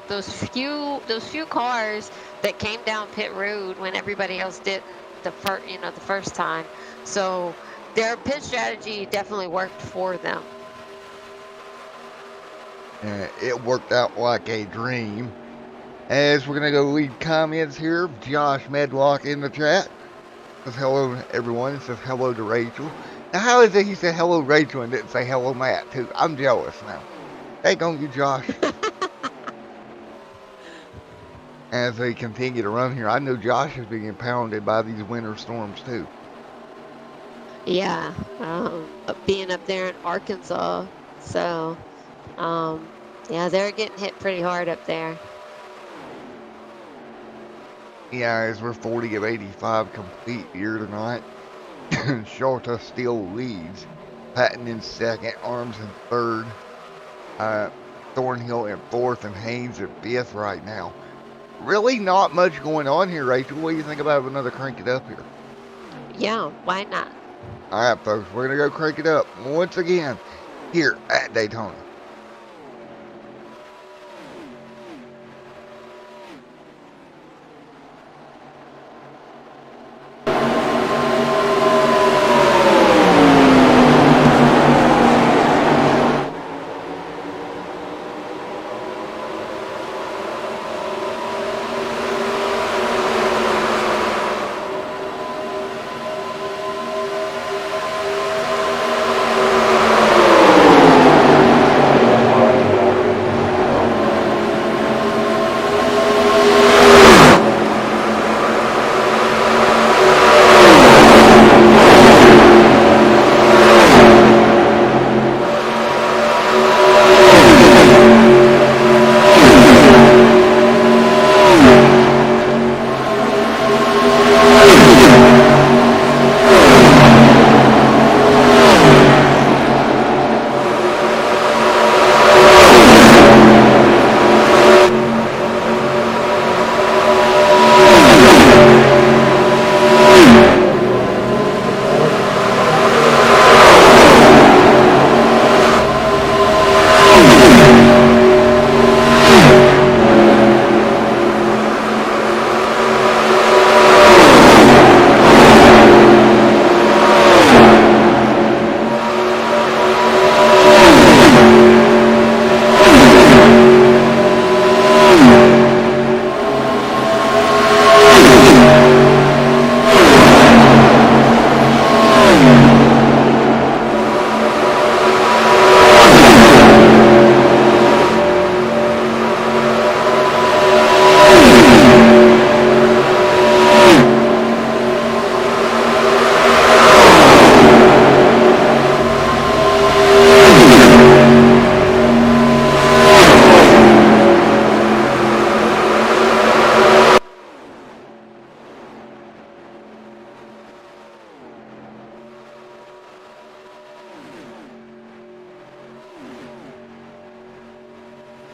D: Those few cars that came down pit road when everybody else didn't the first time. So their pit strategy definitely worked for them.
C: It worked out like a dream. As we're going to go read comments here, Josh Medlock in the chat says hello everyone. It says hello to Rachel. Now how is it he said hello Rachel and didn't say hello Matt too? I'm jealous now. Hey, on you, Josh. As they continue to run here, I know Josh is being pounded by these winter storms too.
D: Yeah, being up there in Arkansas, so yeah, they're getting hit pretty hard up there.
C: Yeah, as we're 40 of 85 complete here tonight. Schulte still leads. Patton in second, Arms in third. Thornhill in fourth, and Haynes in fifth right now. Really not much going on here, Rachel. What do you think about another crank it up here?
D: Yeah, why not?
C: All right, folks, we're going to go crank it up once again here at Daytona.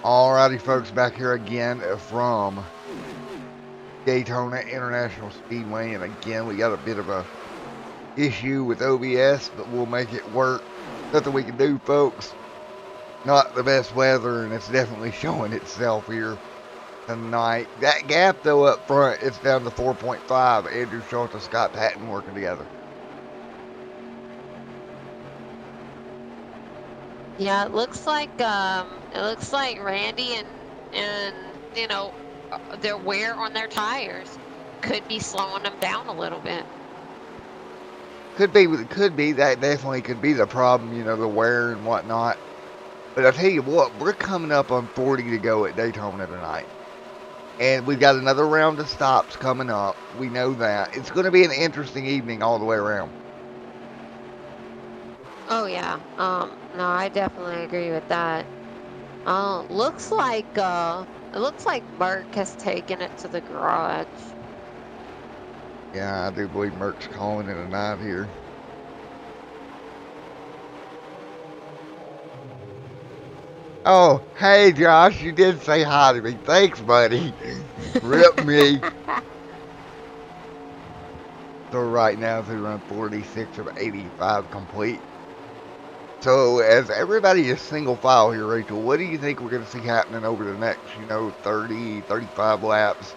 C: Alrighty, folks, back here again from Daytona International Speedway, and again we got a bit of a issue with OBS, but we'll make it work. Nothing we can do, folks. Not the best weather, and it's definitely showing itself here tonight. That gap, though, up front, it's down to 4.5. Andrew Schultz and Scott Patton working together.
D: Yeah, it looks like Randy and you know their wear on their tires could be slowing them down a little bit.
C: Could be. That definitely could be the problem, you know, the wear and whatnot. But I'll tell you what, we're coming up on 40 to go at Daytona tonight. And we've got another round of stops coming up. We know that. It's going to be an interesting evening all the way around.
D: Oh yeah. No, I definitely agree with that. Looks like Merck has taken it to the garage.
C: Yeah, I do believe Merck's calling it a night here. Oh, hey Josh, you did say hi to me. Thanks, buddy. Rip me. So right now, we run 46 of 85 complete. So as everybody is single file here, Rachel, what do you think we're going to see happening over the next, 30, 35 laps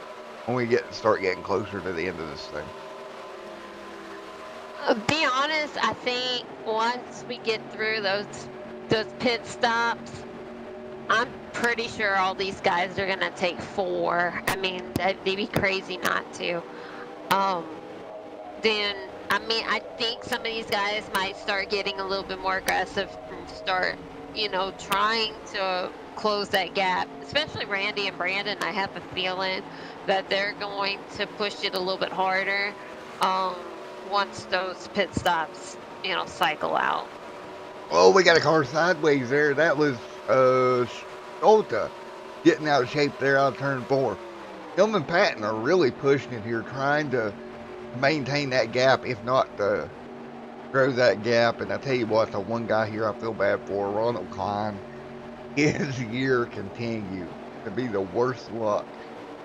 C: when we start getting closer to the end of this thing?
D: Be honest, I think once we get through those pit stops, I'm pretty sure all these guys are gonna take 4. I mean, they'd be crazy not to. Then I think some of these guys might start getting a little bit more aggressive and start, trying to close that gap. Especially Randy and Brandon. I have a feeling that they're going to push it a little bit harder once those pit stops, cycle out.
C: Oh, we got a car sideways there. That was Olta getting out of shape there out of turn 4. Him and Patton are really pushing it here, trying to maintain that gap, if not to grow that gap. And I tell you what, the one guy here I feel bad for, Ronald Klein, his year continues to be the worst luck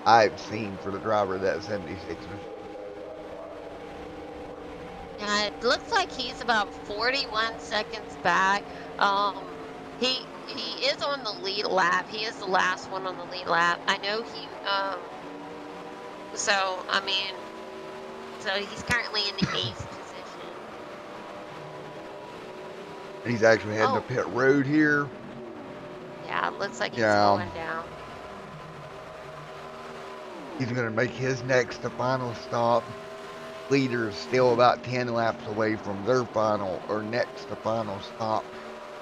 C: I've seen for the driver of that 76.
D: Yeah, it looks like he's about 41 seconds back. He is on the lead lap. He is the last one on the lead lap. I know he. So he's currently in the 8th position.
C: He's actually heading to pit road here.
D: Yeah, it looks like he's going down.
C: He's going to make his next to final stop. Leaders still about 10 laps away from their final or next to final stop.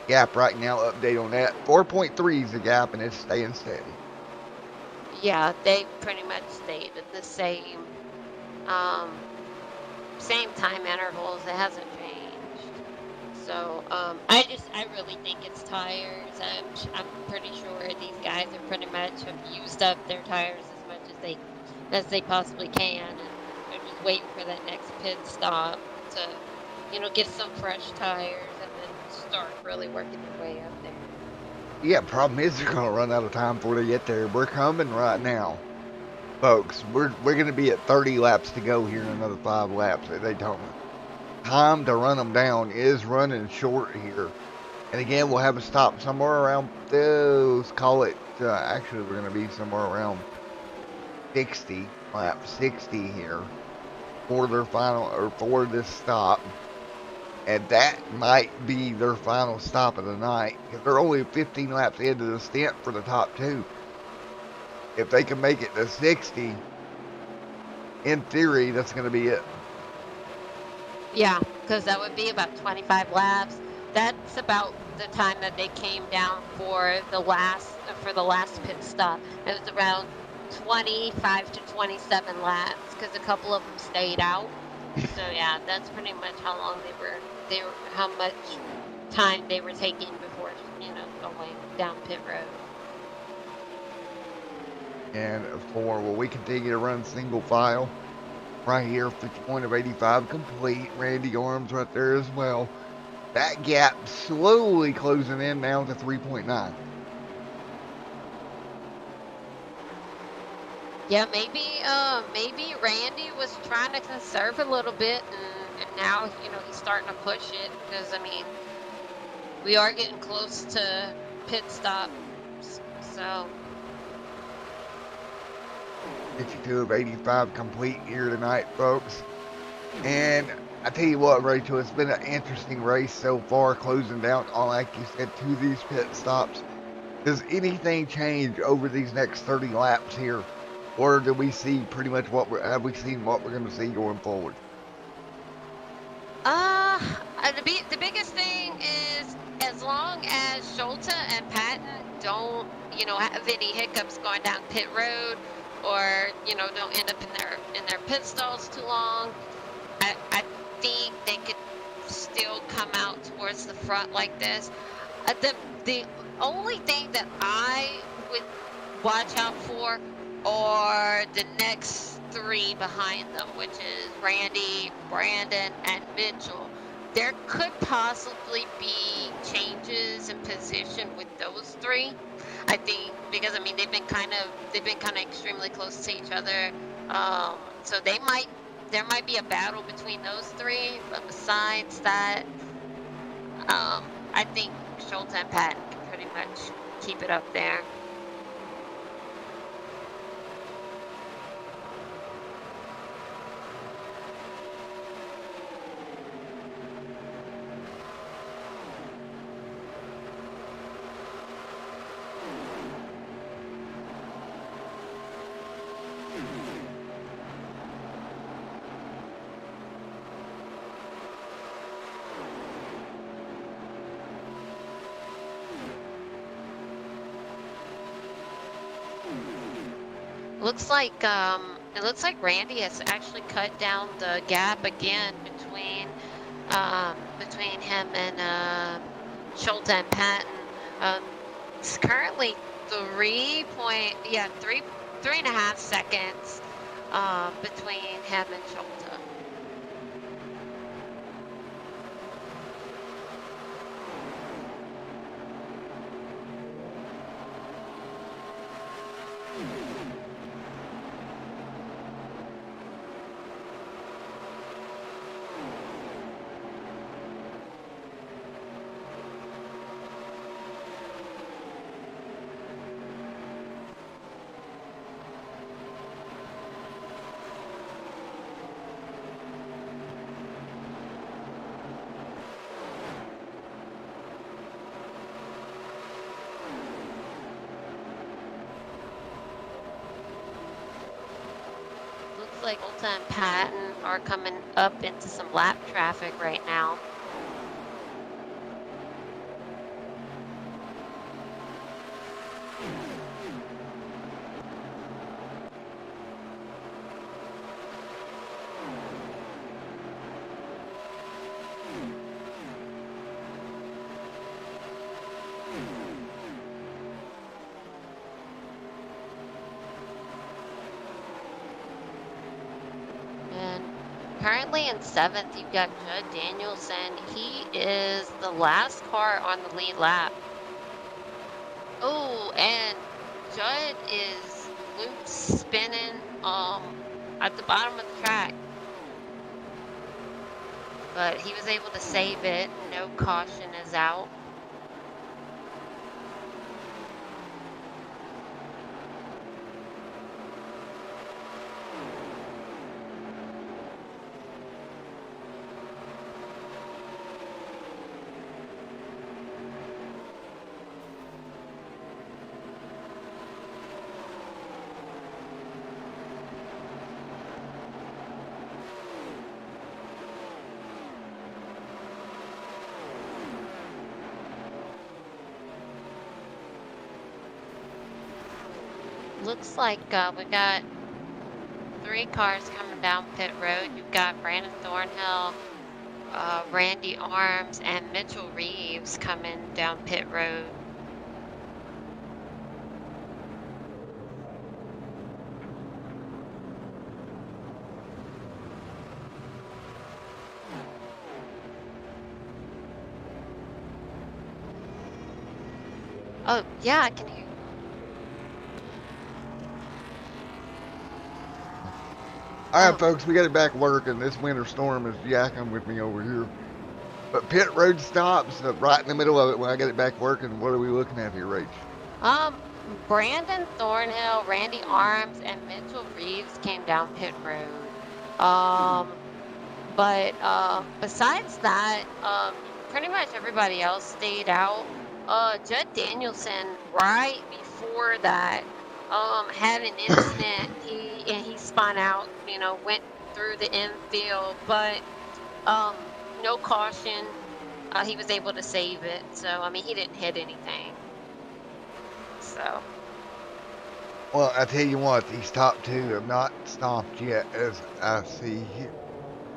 C: Gap right now, update on that. 4.3 is the gap, and it's staying steady.
D: Yeah, they pretty much stayed at the same time intervals. It hasn't changed. So I really think it's tires. I'm pretty sure these guys are pretty much have used up their tires as much as they possibly can, and they're just waiting for that next pit stop to, get some fresh tires and then start really working their way up there.
C: Yeah, problem is they're going to run out of time before they get there. We're coming right now. Folks, we're going to be at 30 laps to go here in another 5 laps at Daytona. Time to run them down is running short here. And again, we'll have a stop somewhere around, let's call it, actually we're going to be somewhere around 60, lap 60 here for their final, or for this stop. And that might be their final stop of the night, because they're only 15 laps into the stint for the top 2. If they can make it to 60, in theory, that's going to be it.
D: Yeah, because that would be about 25 laps. That's about the time that they came down for the last pit stop. It was around 25 to 27 laps, because a couple of them stayed out. So yeah, that's pretty much how long how much time they were taking before, going down pit road.
C: And we continue to run single file right here. 51 of 85 complete. Randy Arms right there as well. That gap slowly closing in now to 3.9.
D: Yeah, maybe Randy was trying to conserve a little bit, and now he's starting to push it because I mean we are getting close to pit stops, so
C: 62 of 85 complete here tonight, folks. And I tell you what, Rachel, it's been an interesting race so far, closing down on, like you said, to these pit stops. Does anything change over these next 30 laps here? Or do we see pretty much have we seen what we're going to see going forward?
D: Uh, the biggest thing is as long as Schulta and Patton don't, have any hiccups going down pit road or, don't end up in their pit stalls too long, I think they could still come out towards the front like this. The only thing that I would watch out for are the next three behind them, which is Randy, Brandon, and Mitchell. There could possibly be changes in position with those three. I think because I mean they've been kind of extremely close to each other. So there might be a battle between those three, but besides that, I think Schultz and Patton can pretty much keep it up there. It looks like Randy has actually cut down the gap again between him and Schultz and Patton. It's currently 3.5 seconds between him and Schultz. Like Ulta and Patton are coming up into some lap traffic right now. Currently in 7th, you've got Judd Danielson. He is the last car on the lead lap. Oh, and Judd is loop spinning at the bottom of the track. But he was able to save it. No caution is out. Looks like we got 3 cars coming down pit road. You've got Brandon Thornhill, Randy Arms, and Mitchell Reeves coming down pit road. Oh, yeah, I can hear.
C: All right, folks, we got it back working. This winter storm is yakking with me over here. But pit road stops right in the middle of it when I get it back working. What are we looking at here, Rach?
D: Brandon Thornhill, Randy Arms, and Mitchell Reeves came down pit road. But besides that, pretty much everybody else stayed out. Judd Danielson, right before that, had an incident. He spun out, went through the infield, but no caution. He was able to save it. So I mean, he didn't hit anything. So.
C: Well, I tell you what, these top two have not stopped yet, as I see here.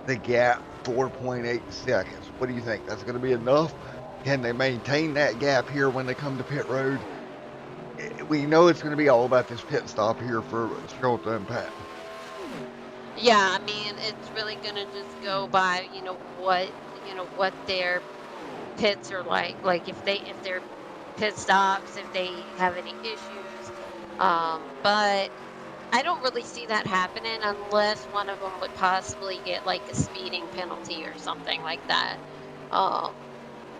C: The gap 4.8 seconds. What do you think? That's going to be enough? Can they maintain that gap here when they come to pit road? We know it's going to be all about this pit stop here for Shelton and Pat.
D: Yeah, I mean, it's really gonna just go by, what their pits are like. Like if their pit stops, if they have any issues. But I don't really see that happening unless one of them would possibly get like a speeding penalty or something like that.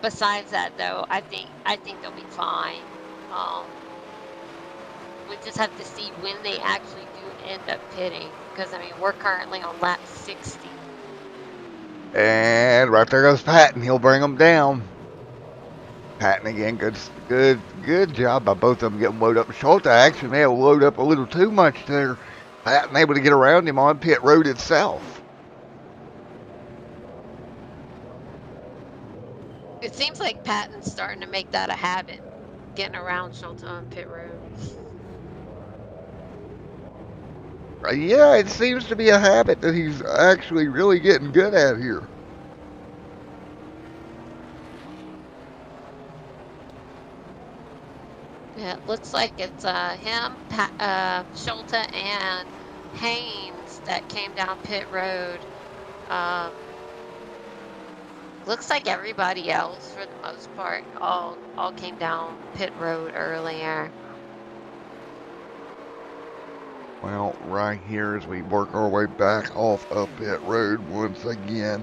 D: Besides that, though, I think they'll be fine. We just have to see when they actually do end up pitting, because I mean we're currently on lap 60.
C: And right there goes Patton. He'll bring them down. Patton again, good job by both of them getting loaded up. Schultz actually may have loaded up a little too much there. Patton able to get around him on pit road itself.
D: It seems like Patton's starting to make that a habit, getting around Schultz on pit road.
C: Yeah, it seems to be a habit that he's actually really getting good at here.
D: Yeah, it looks like it's him, Schultz, and Haynes that came down pit road. Looks like everybody else, for the most part, all came down pit road earlier.
C: Well, right here as we work our way back off of pit road once again.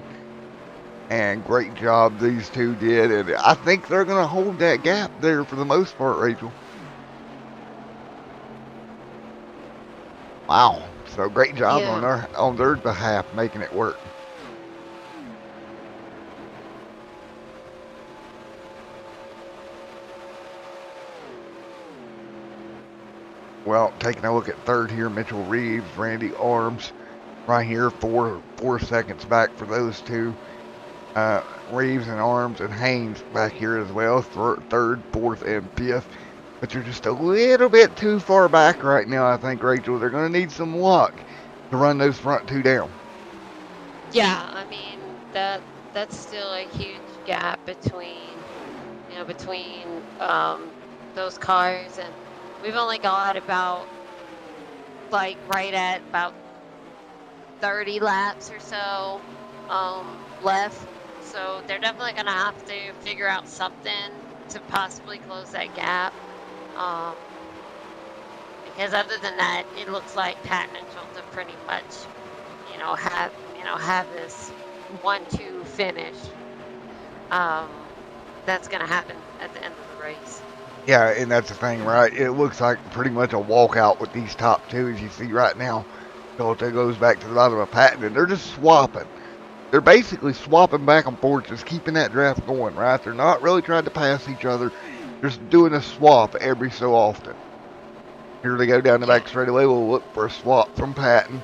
C: And great job these two did. And I think they're going to hold that gap there for the most part, Rachel. Wow. So great job on their behalf making it work. Well, taking a look at third here, Mitchell Reeves, Randy Arms, right here, four seconds back for those two. Reeves and Arms and Haynes back here as well, third, fourth, and fifth. But you're just a little bit too far back right now, I think, Rachel. They're going to need some luck to run those front two down.
D: Yeah, I mean, that's still a huge gap between those cars, and we've only got about, like, right at about 30 laps or so left. So they're definitely going to have to figure out something to possibly close that gap. Because other than that, it looks like Patton and Schultz pretty much, have this 1-2 finish. That's going to happen at the end of the race.
C: Yeah, and that's the thing, right? It looks like pretty much a walkout with these top two, as you see right now. Schultz goes back to the bottom of Patton, and they're just swapping. They're basically swapping back and forth, just keeping that draft going, right? They're not really trying to pass each other, just doing a swap every so often. Here they go down the back straightaway. We'll look for a swap from Patton.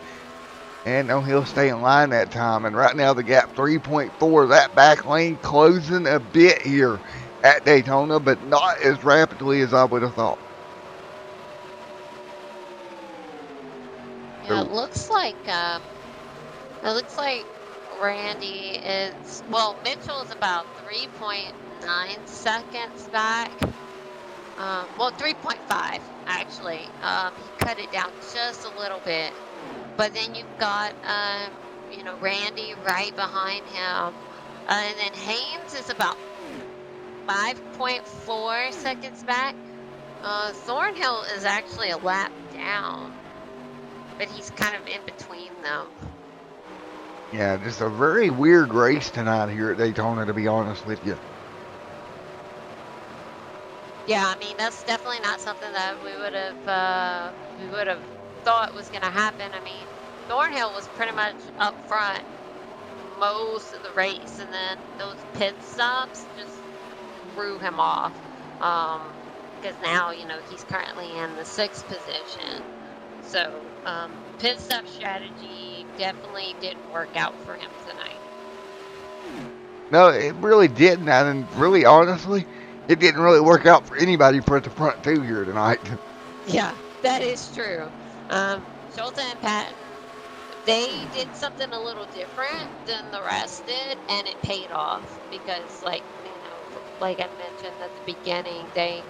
C: And no, he'll stay in line that time. And right now the gap 3.4. That back lane closing a bit here at Daytona, but not as rapidly as I would have thought.
D: Yeah, it looks like Randy is, well, Mitchell is about 3.9 seconds back. Well, 3.5 actually. He cut it down just a little bit. But then you've got, Randy right behind him. And then Haynes is about 5.4 seconds back. Thornhill is actually a lap down. but he's kind of in between them.
C: Yeah, just a very weird race tonight here at Daytona, to be honest with you.
D: Yeah, I mean that's definitely not something that we would have thought was going to happen. I mean, Thornhill was pretty much up front most of the race, and then those pit stops just threw him off. Because now he's currently in the sixth position. So pit stop strategy definitely didn't work out for him tonight.
C: No, it really didn't. And really, honestly, it didn't really work out for anybody for at the front two here tonight.
D: Yeah, that is true. Schultz and Patton, they did something a little different than the rest did, and it paid off because, like I mentioned at the beginning, they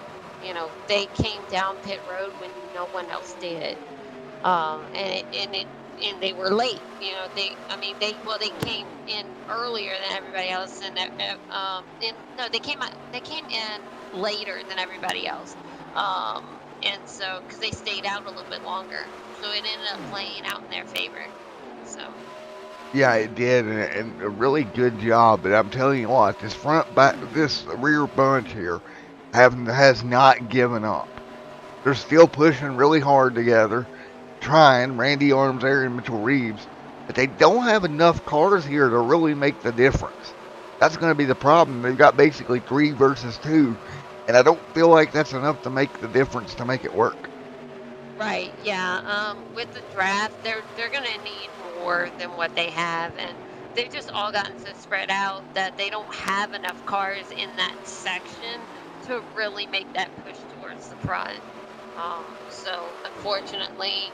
D: came down pit road when no one else did, and they were late. They came in earlier than everybody else, they came in later than everybody else. And so, because they stayed out a little bit longer, so it ended up playing out in their favor. So.
C: Yeah, it did, and a really good job. But I'm telling you what, this rear bunch here has not given up. They're still pushing really hard together, trying. Randy Arms there and Mitchell Reeves, but they don't have enough cars here to really make the difference. That's going to be the problem. They've got basically 3 versus 2, and I don't feel like that's enough to make the difference to make it work.
D: Right. Yeah. With the draft, they're gonna need more than what they have, and they've just all gotten so spread out that they don't have enough cars in that section to really make that push towards the front. So unfortunately,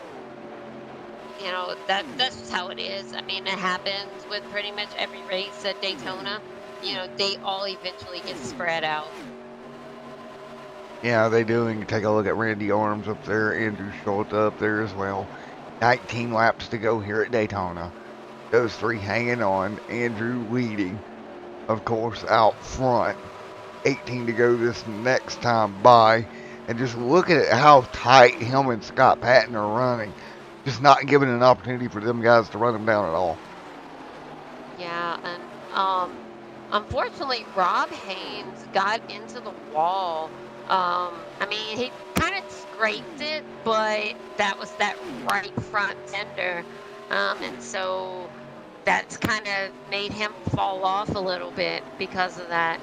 D: that's just how it is. I mean, it happens with pretty much every race at Daytona. They all eventually get spread out.
C: Yeah, they do. And you take a look at Randy Arms up there, Andrew Schultz up there as well. 19 laps to go here at Daytona. Those 3 hanging on. Andrew leading, of course, out front. 18 to go this next time by. And just look at how tight him and Scott Patton are running. Just not giving an opportunity for them guys to run them down at all.
D: Yeah, and unfortunately, Rob Haynes got into the wall. I mean, he kind of scraped it, but that was that right front fender, and so that's kind of made him fall off a little bit because of that.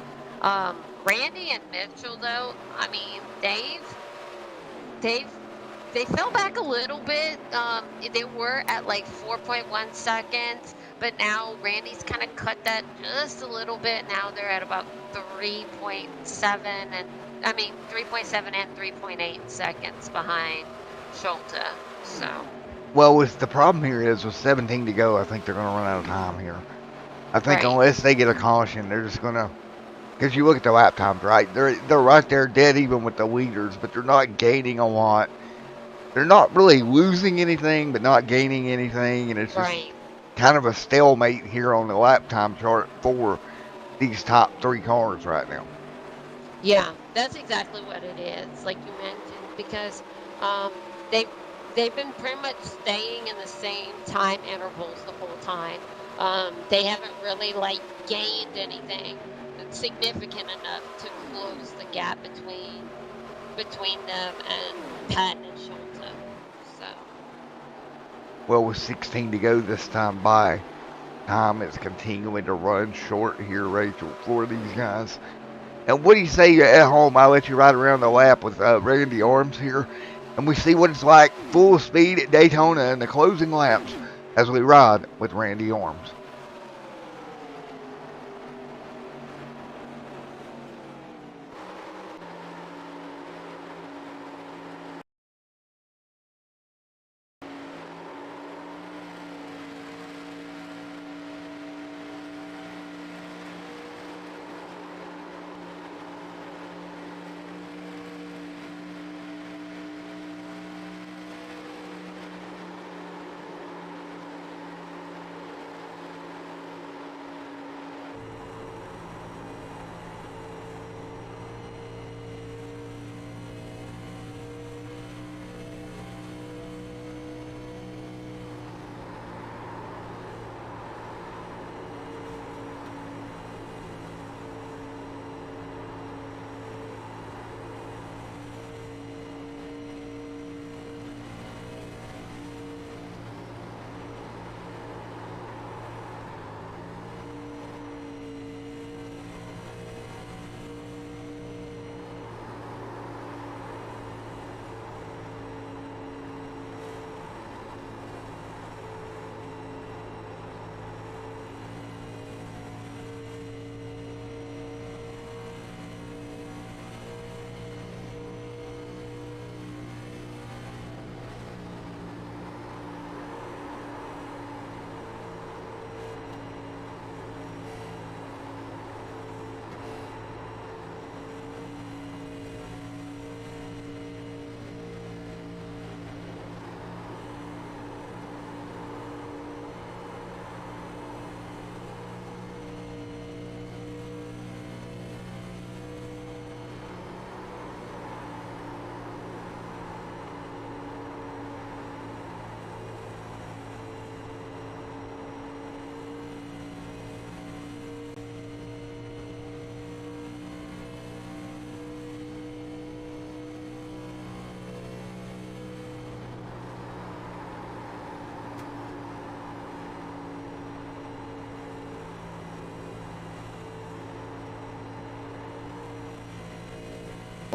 D: Randy and Mitchell, though, I mean, they've they fell back a little bit. They were at like 4.1 seconds, but now Randy's kind of cut that just a little bit. Now they're at about 3.7 and 3.8 seconds behind Schulte. So.
C: Well, with the problem here is with 17 to go, I think they're going to run out of time here. I think
D: Right.
C: unless they get a caution, they're just going to. Because you look at the lap times, right? They're right there dead even with the leaders, but they're not gaining a lot. They're not really losing anything, but not gaining anything, and it's just
D: Right.
C: kind of a stalemate here on the lap time chart for these top 3 cars right now.
D: Yeah, that's exactly what it is, like you mentioned, because um, they they've been pretty much staying in the same time intervals the whole time. They haven't really gained anything significant enough to close the gap between them and Patton and Schulte. So.
C: Well, with 16 to go this time by, time is continuing to run short here, Rachel, for these guys. And what do you say at home? I'll let you ride around the lap with Randy Arms here, and we see what it's like full speed at Daytona in the closing laps as we ride with Randy Arms.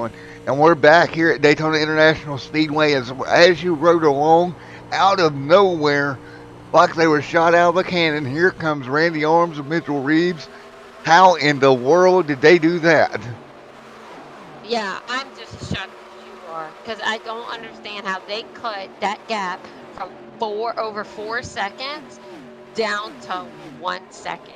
C: And we're back here at Daytona International Speedway as you rode along out of nowhere, like they were shot out of a cannon. Here comes Randy Arms and Mitchell Reeves. How in the world did they do that?
D: Yeah, I'm just as shocked as you are, because I don't understand how they cut that gap from over 4 seconds down to 1 second.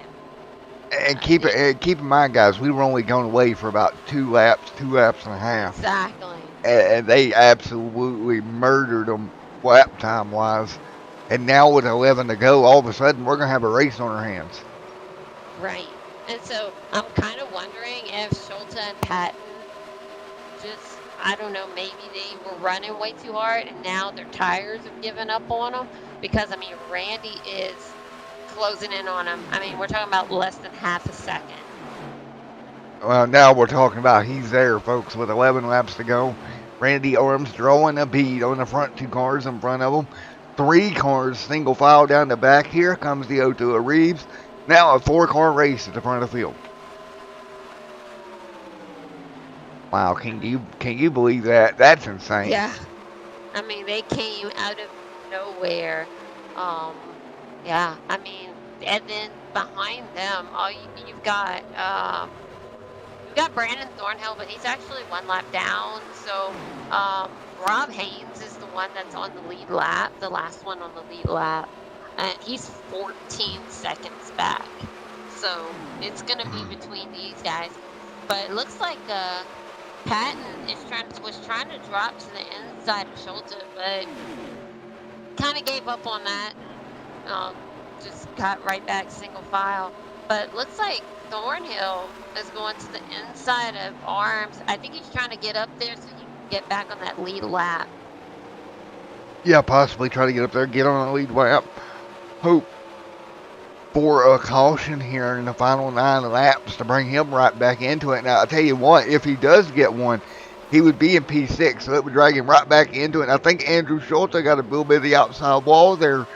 C: And keep in mind, guys, we were only going away for about 2 laps and a half.
D: Exactly.
C: And they absolutely murdered them lap time wise. And now with 11 to go, all of a sudden we're going to have a race on our hands.
D: Right. And so I'm kind of wondering if Schulta and Patton just, I don't know, maybe they were running way too hard and now their tires have given up on them. Because, I mean, Randy is closing in on him. I mean, we're talking about less than half a second.
C: Well, now we're talking about he's there, folks, with 11 laps to go. Randy Arms drawing a bead on the front 2 cars in front of him. 3 cars single file down the back. Here comes the O2 of Reeves. Now a 4-car race at the front of the field. Wow, can you believe that? That's insane.
D: Yeah. I mean, they came out of nowhere. Yeah, I mean, and then behind them, you've got Brandon Thornhill, but he's actually 1 lap down. So Rob Haynes is the one that's on the lead lap, the last one on the lead lap, and he's 14 seconds back. So it's going to be between these guys. But it looks like Patton was trying to drop to the inside of Schulta, but kind of gave up on that. Just got right back single file. But it looks like Thornhill is going to the inside of Arms. I think he's trying to get up there so he can get back on that lead lap.
C: Yeah, possibly try to get up there, get on a lead lap. Hope for a caution here in the final 9 laps to bring him right back into it. Now, I'll tell you what, if he does get one, he would be in P6, so it would drag him right back into it. And I think Andrew Schulta got a little bit of the outside wall there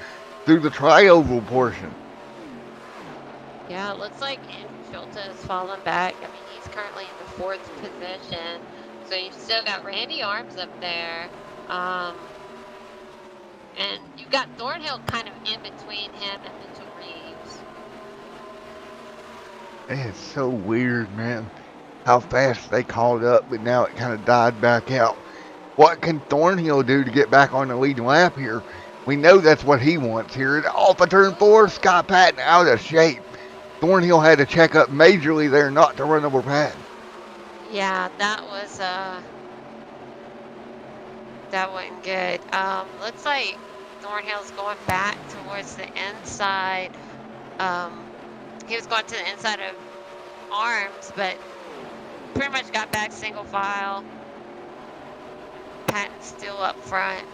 C: through the tri-oval portion.
D: Yeah, it looks like Andrew Schulta has fallen back. I mean, he's currently in the 4th position. So you've still got Randy Arms up there. And you've got Thornhill kind of in between him and Mitchell Reeves.
C: It's so weird, man, how fast they called up, but now it kind of died back out. What can Thornhill do to get back on the leading lap here? We know that's what he wants here. Off of turn 4, Scott Patton out of shape. Thornhill had to check up majorly there not to run over Patton.
D: Yeah, that wasn't good. Looks like Thornhill's going back towards the inside. He was going to the inside of Arms, but pretty much got back single file. Patton's still up front.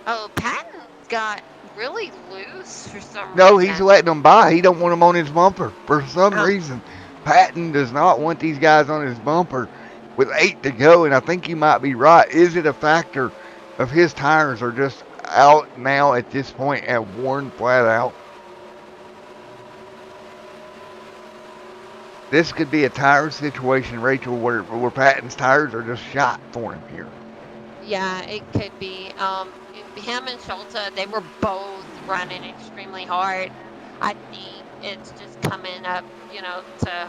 D: Oh, Patton got really loose for some reason.
C: No, he's letting them by. He don't want them on his bumper for some reason. Patton does not want these guys on his bumper with 8 to go, and I think you might be right. Is it a factor of his tires are just out now at this point and worn flat out? This could be a tire situation, Rachel, where Patton's tires are just shot for him here.
D: Yeah, it could be. Him and Schulta, they were both running extremely hard. I think it's just coming up, to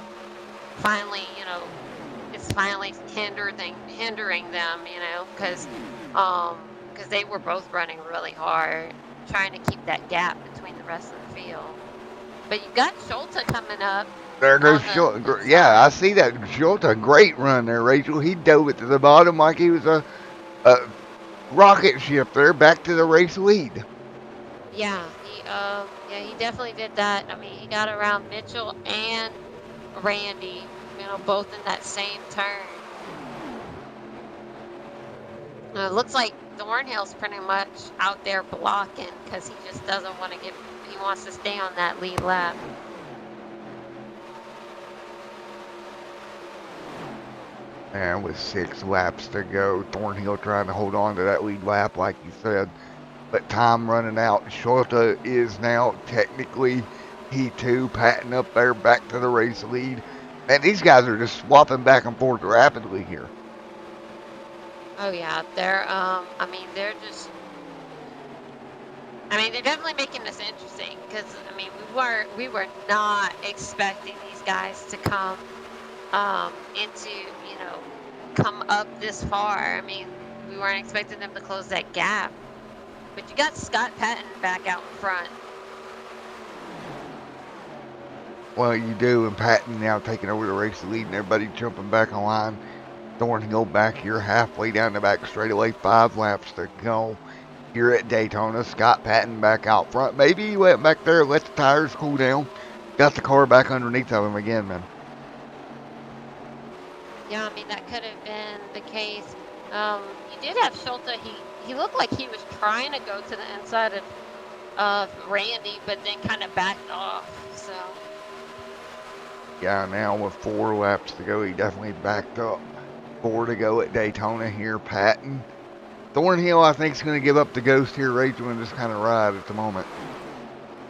D: finally, it's finally hindering them, because they were both running really hard, trying to keep that gap between the rest of the field. But you got Schulta coming up.
C: There goes Schulta. Yeah, I see that. Schulta, great run there, Rachel. He dove it to the bottom like he was a rocket ship there, back to the race lead.
D: Yeah, he definitely did that. I mean, he got around Mitchell and Randy, both in that same turn. It looks like Thornhill's pretty much out there blocking because he just doesn't want to he wants to stay on that lead lap.
C: And with 6 laps to go, Thornhill trying to hold on to that lead lap, like you said. But time running out. Schulta is now technically P2, Patton up there back to the race lead. And these guys are just swapping back and forth rapidly here.
D: Oh yeah, they're they're just they're definitely making this interesting because we were not expecting these guys to come into, come up this far. I mean, we weren't expecting them to close that gap. But you got Scott Patton back out in front.
C: Well, you do, and Patton now taking over the race lead, and everybody jumping back on line. Thornhill back here halfway down the back straightaway, 5 laps to go here at Daytona. Scott Patton back out front. Maybe he went back there, let the tires cool down, got the car back underneath of him again, man.
D: Yeah, that could have been the case. You did have Schulte. He looked like he was trying to go to the inside of Randy, but then kind of backed off. So.
C: Yeah, now with 4 laps to go, he definitely backed up. 4 to go at Daytona here. Patton. Thornhill, I think, is going to give up the ghost here, Rachel, and just kind of ride at the moment.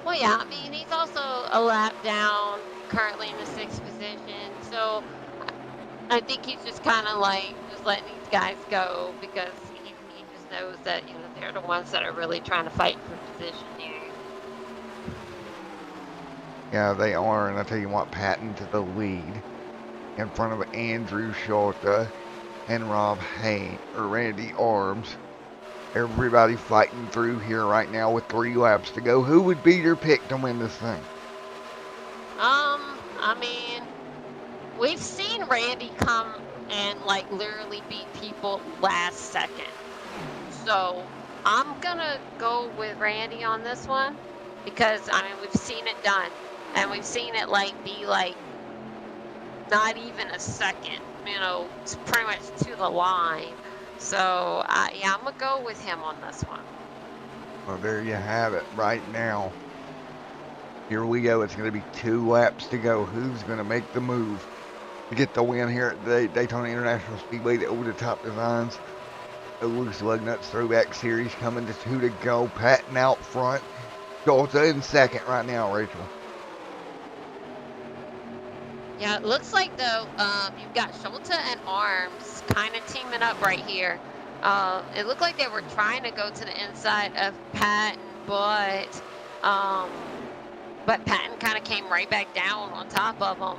D: Well, yeah, he's also a lap down, currently in the 6th position. So I think he's just kind of like just letting these guys go because he just knows that, they're the ones that are really trying to fight for position here.
C: Yeah, they are, and I tell you what, Patton to the lead in front of Andrew Schulte and Rob Hayne, or Randy Arms. Everybody fighting through here right now with 3 laps to go. Who would be your pick to win this thing?
D: We've seen Randy come and literally beat people last second. So I'm gonna go with Randy on this one because we've seen it done. And we've seen it be not even a second, it's pretty much to the line. So yeah, I'm gonna go with him on this one.
C: Well, there you have it right now. Here we go. It's going to be 2 laps to go. Who's going to make the move to get the win here at the Daytona International Speedway? The over-the-top designs. The loose Lugnuts Throwback Series coming to 2 to go. Patton out front. Schulte in second right now, Rachel.
D: Yeah, it looks like though you've got Schulte and Arms kind of teaming up right here. It looked like they were trying to go to the inside of Patton, but Patton kind of came right back down on top of them.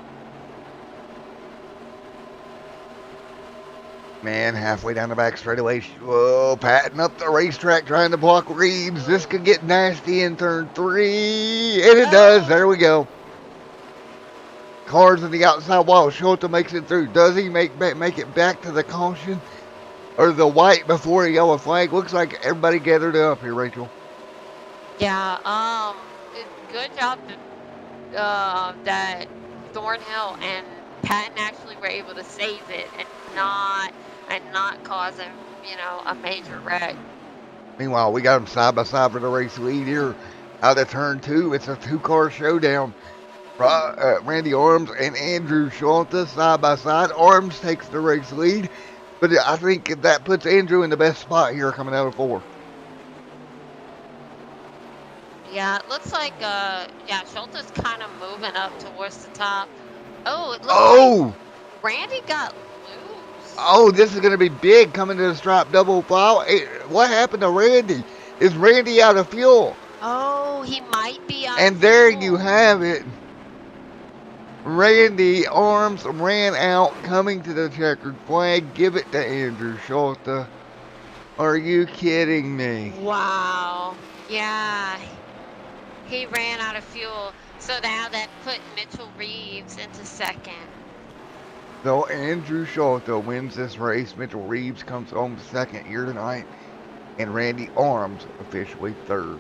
C: Man, halfway down the back straightaway. Whoa, Patton up the racetrack trying to block Reeves. This could get nasty in turn 3, and it does. There we go. Cars on the outside wall. Schulte makes it through. Does he make it back to the caution or the white before a yellow flag? Looks like everybody gathered up here, Rachel.
D: Yeah. Good job that Thornhill and Patton actually were able to save it and not cause a major wreck.
C: Meanwhile, we got them side by side for the race lead here out of turn 2. It's a 2-car showdown. Randy Arms and Andrew Schulte side by side. Arms takes the race lead, but I think that puts Andrew in the best spot here coming out of 4.
D: Yeah, it looks like Schulte's kind of moving up towards the top. Oh, it looks like Randy got loose.
C: Oh, this is going to be big coming to the stripe double file. Hey, what happened to Randy? Is Randy out of fuel?
D: Oh, he might be out
C: and
D: of
C: there
D: fuel.
C: You have it. Randy Arms ran out, coming to the checkered flag. Give it to Andrew Schulte. Are you kidding me?
D: Wow. Yeah. He ran out of fuel. So now that put Mitchell Reeves into second.
C: So Andrew Schulte wins this race. Mitchell Reeves comes home second here tonight. And Randy Arms officially third.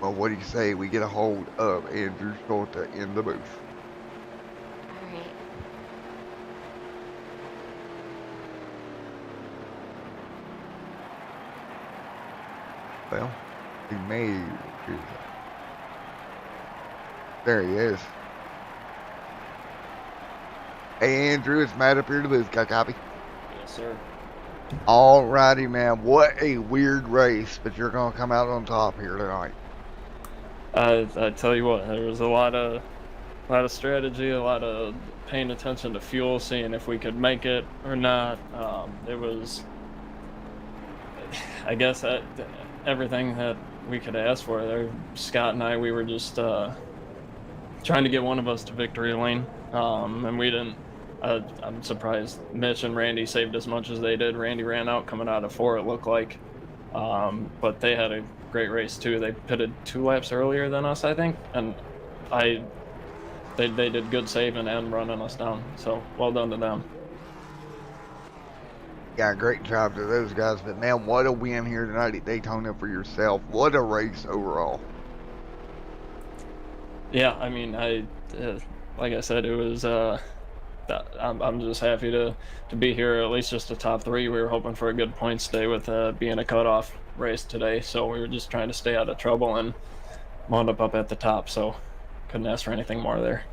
C: Well, what do you say we get a hold of Andrew Schulte in the booth?
D: All right.
C: Well, he may choose that. There he is. Hey, Andrew, it's Matt up here in the booth. Got a copy?
E: Yes, sir.
C: Alrighty, man. What a weird race, but you're going to come out on top here tonight.
E: I tell you what, there was a lot of strategy, a lot of paying attention to fuel, seeing if we could make it or not. It was, I guess, everything that we could ask for there. Scott and I, we were just trying to get one of us to victory lane, and we didn't. I'm surprised Mitch and Randy saved as much as they did. Randy ran out coming out of 4, it looked like, but they had a great race too. They pitted 2 laps earlier than us, I think, and they did good saving and running us down. So well done to them.
C: Yeah, great job to those guys. But man, what a win here tonight at Daytona for yourself. What a race overall.
E: Yeah, I mean, like I said, it was. I'm just happy to be here, at least just a top 3. We were hoping for a good points day with being a cutoff race today, so we were just trying to stay out of trouble and wound up at the top. So couldn't ask for anything more there.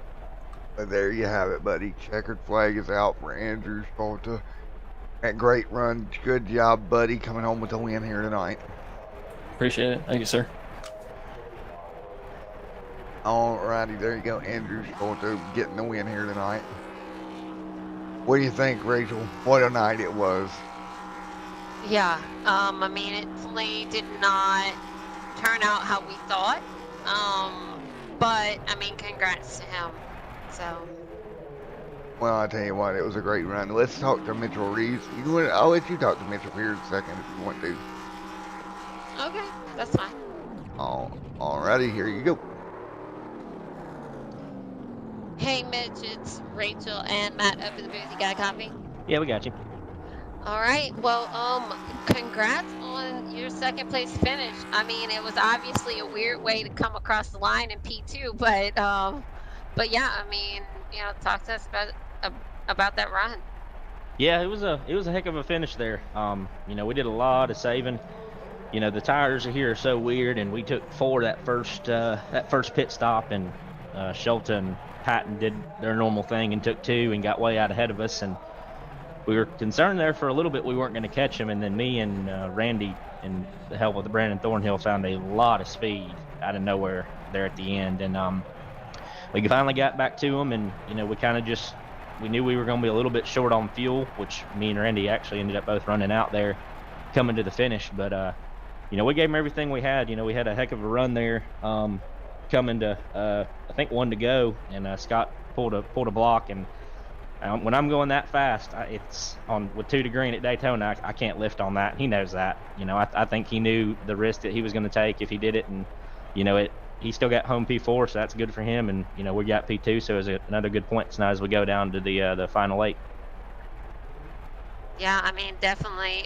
C: But there you have it, buddy. Checkered flag is out for Andrew Sparta. That great run. Good job, buddy, coming home with the win here tonight.
E: Appreciate it. Thank you, sir.
C: Alrighty, there you go. Andrew Sparta getting the win here tonight. What do you think, Rachel? What a night it was.
D: Yeah, I mean, it definitely did not turn out how we thought. But I mean, congrats to him. So.
C: Well, I tell you what, it was a great run. Let's talk to Mitchell Reeves. I'll let you talk to Mitchell here in a second if you want to.
D: Okay, that's fine.
C: Alrighty, here you go.
D: Hey, Mitch, it's Rachel and Matt up in the booth. You got a copy?
F: Yeah, we got you.
D: All right. Well, congrats on your second place finish. I mean, it was obviously a weird way to come across the line in P2, but yeah, I mean, talk to us about that run.
F: Yeah, it was a heck of a finish there. We did a lot of saving. The tires here are so weird, and we took 4 that first pit stop, and Shelton and Patton did their normal thing and took 2 and got way out ahead of us, and we were concerned there for a little bit we weren't going to catch him, and then me and Randy and the help with Brandon Thornhill found a lot of speed out of nowhere there at the end, and we finally got back to him, and we kind of we knew we were going to be a little bit short on fuel, which me and Randy actually ended up both running out there coming to the finish, but we gave him everything we had. We had a heck of a run there coming to I think 1 to go, and Scott pulled a block, and when I'm going that fast, it's on with 2 to green at Daytona. I can't lift on that. He knows that. I think he knew the risk that he was going to take if he did it, and he still got home P4, so that's good for him, and we got P2, so it's another good point tonight as we go down to the final 8.
D: Yeah, I mean, definitely,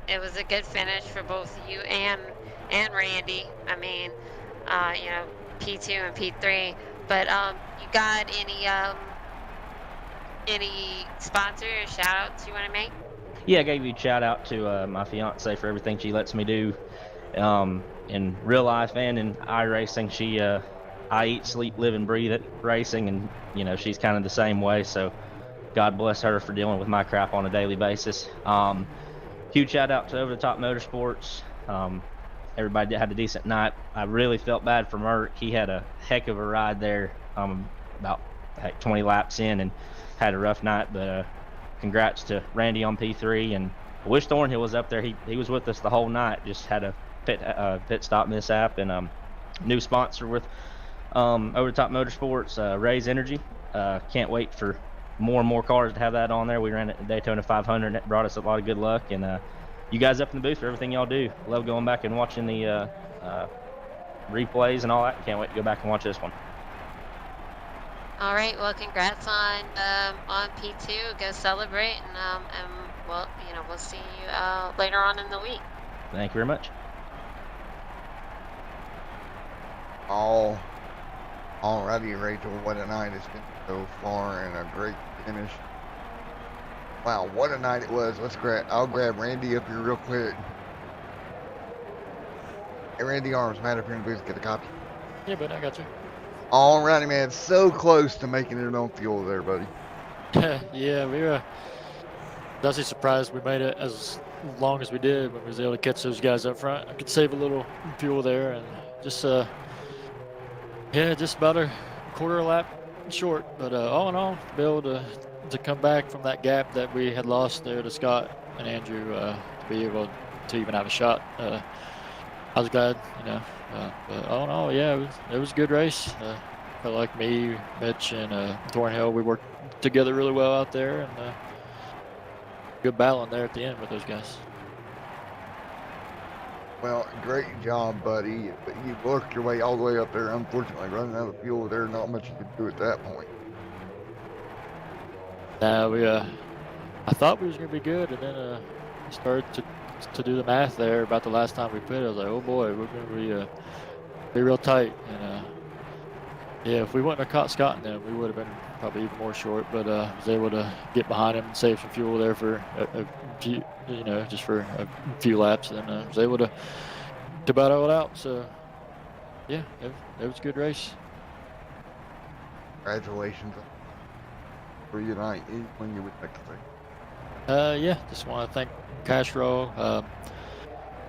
D: it was a good finish for both you and Randy. I mean, P2 and P3, but you got any sponsor or shout outs you want to make?
F: Yeah, I gave you a shout out to my fiance for everything she lets me do in real life and in iRacing. She I eat, sleep, live, and breathe it racing, and she's kind of the same way, so God bless her for dealing with my crap on a daily basis. Huge shout out to Over the Top Motorsports. Everybody had a decent night. I really felt bad for Merck. He had a heck of a ride there, about 20 laps in, and had a rough night. But congrats to Randy on P3, and I wish Thornhill was up there. He was with us the whole night. Just had a pit stop mishap, and new sponsor with Over the Top Motorsports, Ray's Energy. Can't wait for more and more cars to have that on there. We ran it at Daytona 500, and it brought us a lot of good luck, and you guys up in the booth for everything y'all do. Love going back and watching the replays and all that. Can't wait to go back and watch this one.
D: All right, well, congrats on P2. Go celebrate, and we'll see you later on in the week.
F: Thank you very much.
C: Alrighty, Rachel, what a night it's been so far, and a great finish. Wow, what a night it was. I'll grab Randy up here real quick. Hey, Randy Arms, Matt up here in the booth, get a copy.
G: Yeah, but I got you.
C: Alrighty, man, so close to making it on fuel there, buddy.
G: Yeah, we were definitely surprised we made it as long as we did when we was able to catch those guys up front. I could save a little fuel there, and just about a quarter lap short. But all in all, to be able to come back from that gap that we had lost there to Scott and Andrew, to be able to even have a shot, I was glad, you know. But all in all, yeah, it was a good race. Felt like me, Mitch, and Thornhill, we worked together really well out there, and good battle in there at the end with those guys.
C: Well, great job, buddy. But you worked your way all the way up there. Unfortunately, running out of fuel there, not much you could do at that point.
G: Now I thought we was gonna be good, and then I started to do the math there about the last time we pit. I was like, oh boy, we're gonna be real tight. And yeah, if we wouldn't have caught Scott and them, we would have been probably even more short. But was able to get behind him and save some fuel there for a few, you know, just for a few laps, and was able to battle it out. So yeah, it was a good race.
C: Congratulations for you tonight. When you would like to say.
G: Yeah, just want to thank Castro,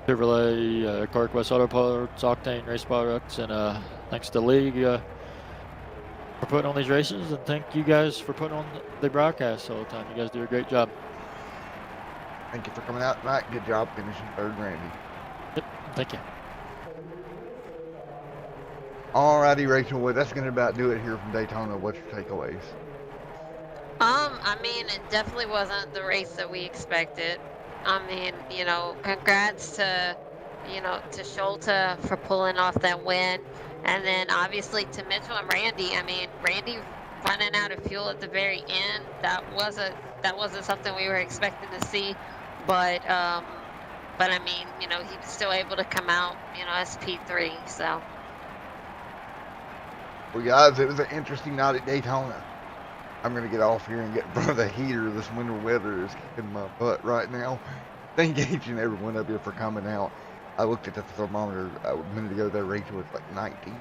G: Chevrolet, CarQuest Auto Parts, Octane Race Products, and thanks to the league for putting on these races, and thank you guys for putting on the broadcast all the time. You guys do a great job.
C: Thank you for coming out tonight. Good job finishing third, Randy.
G: Yep, thank you.
C: Alrighty, Rachel. Well, that's going to about do it here from Daytona. What's your takeaways?
D: I mean, it definitely wasn't the race that we expected. I mean, you know, congrats to, you know, to Schulte for pulling off that win. And then obviously to Mitchell and Randy. I mean, Randy running out of fuel at the very end, that wasn't something we were expecting to see. But I mean, you know, he was still able to come out, you know, as P3, so.
C: Well, guys, it was an interesting night at Daytona. I'm going to get off here and get in front of the heater. This winter weather is kicking my butt right now. Thank each and every one of you for coming out. I looked at the thermometer a minute ago there, Rachel. It's like 19.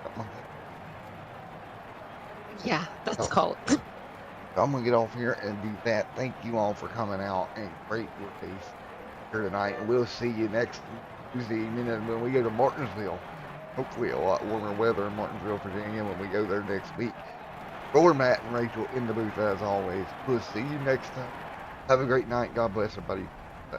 C: Something like that.
D: Yeah, that's cold.
C: So I'm going to get off here and do that. Thank you all for coming out and great race here tonight. And we'll see you next Tuesday evening when we go to Martinsville. Hopefully a lot warmer weather in Martinsville, Virginia when we go there next week. For Matt and Rachel in the booth as always. We'll see you next time. Have a great night. God bless everybody.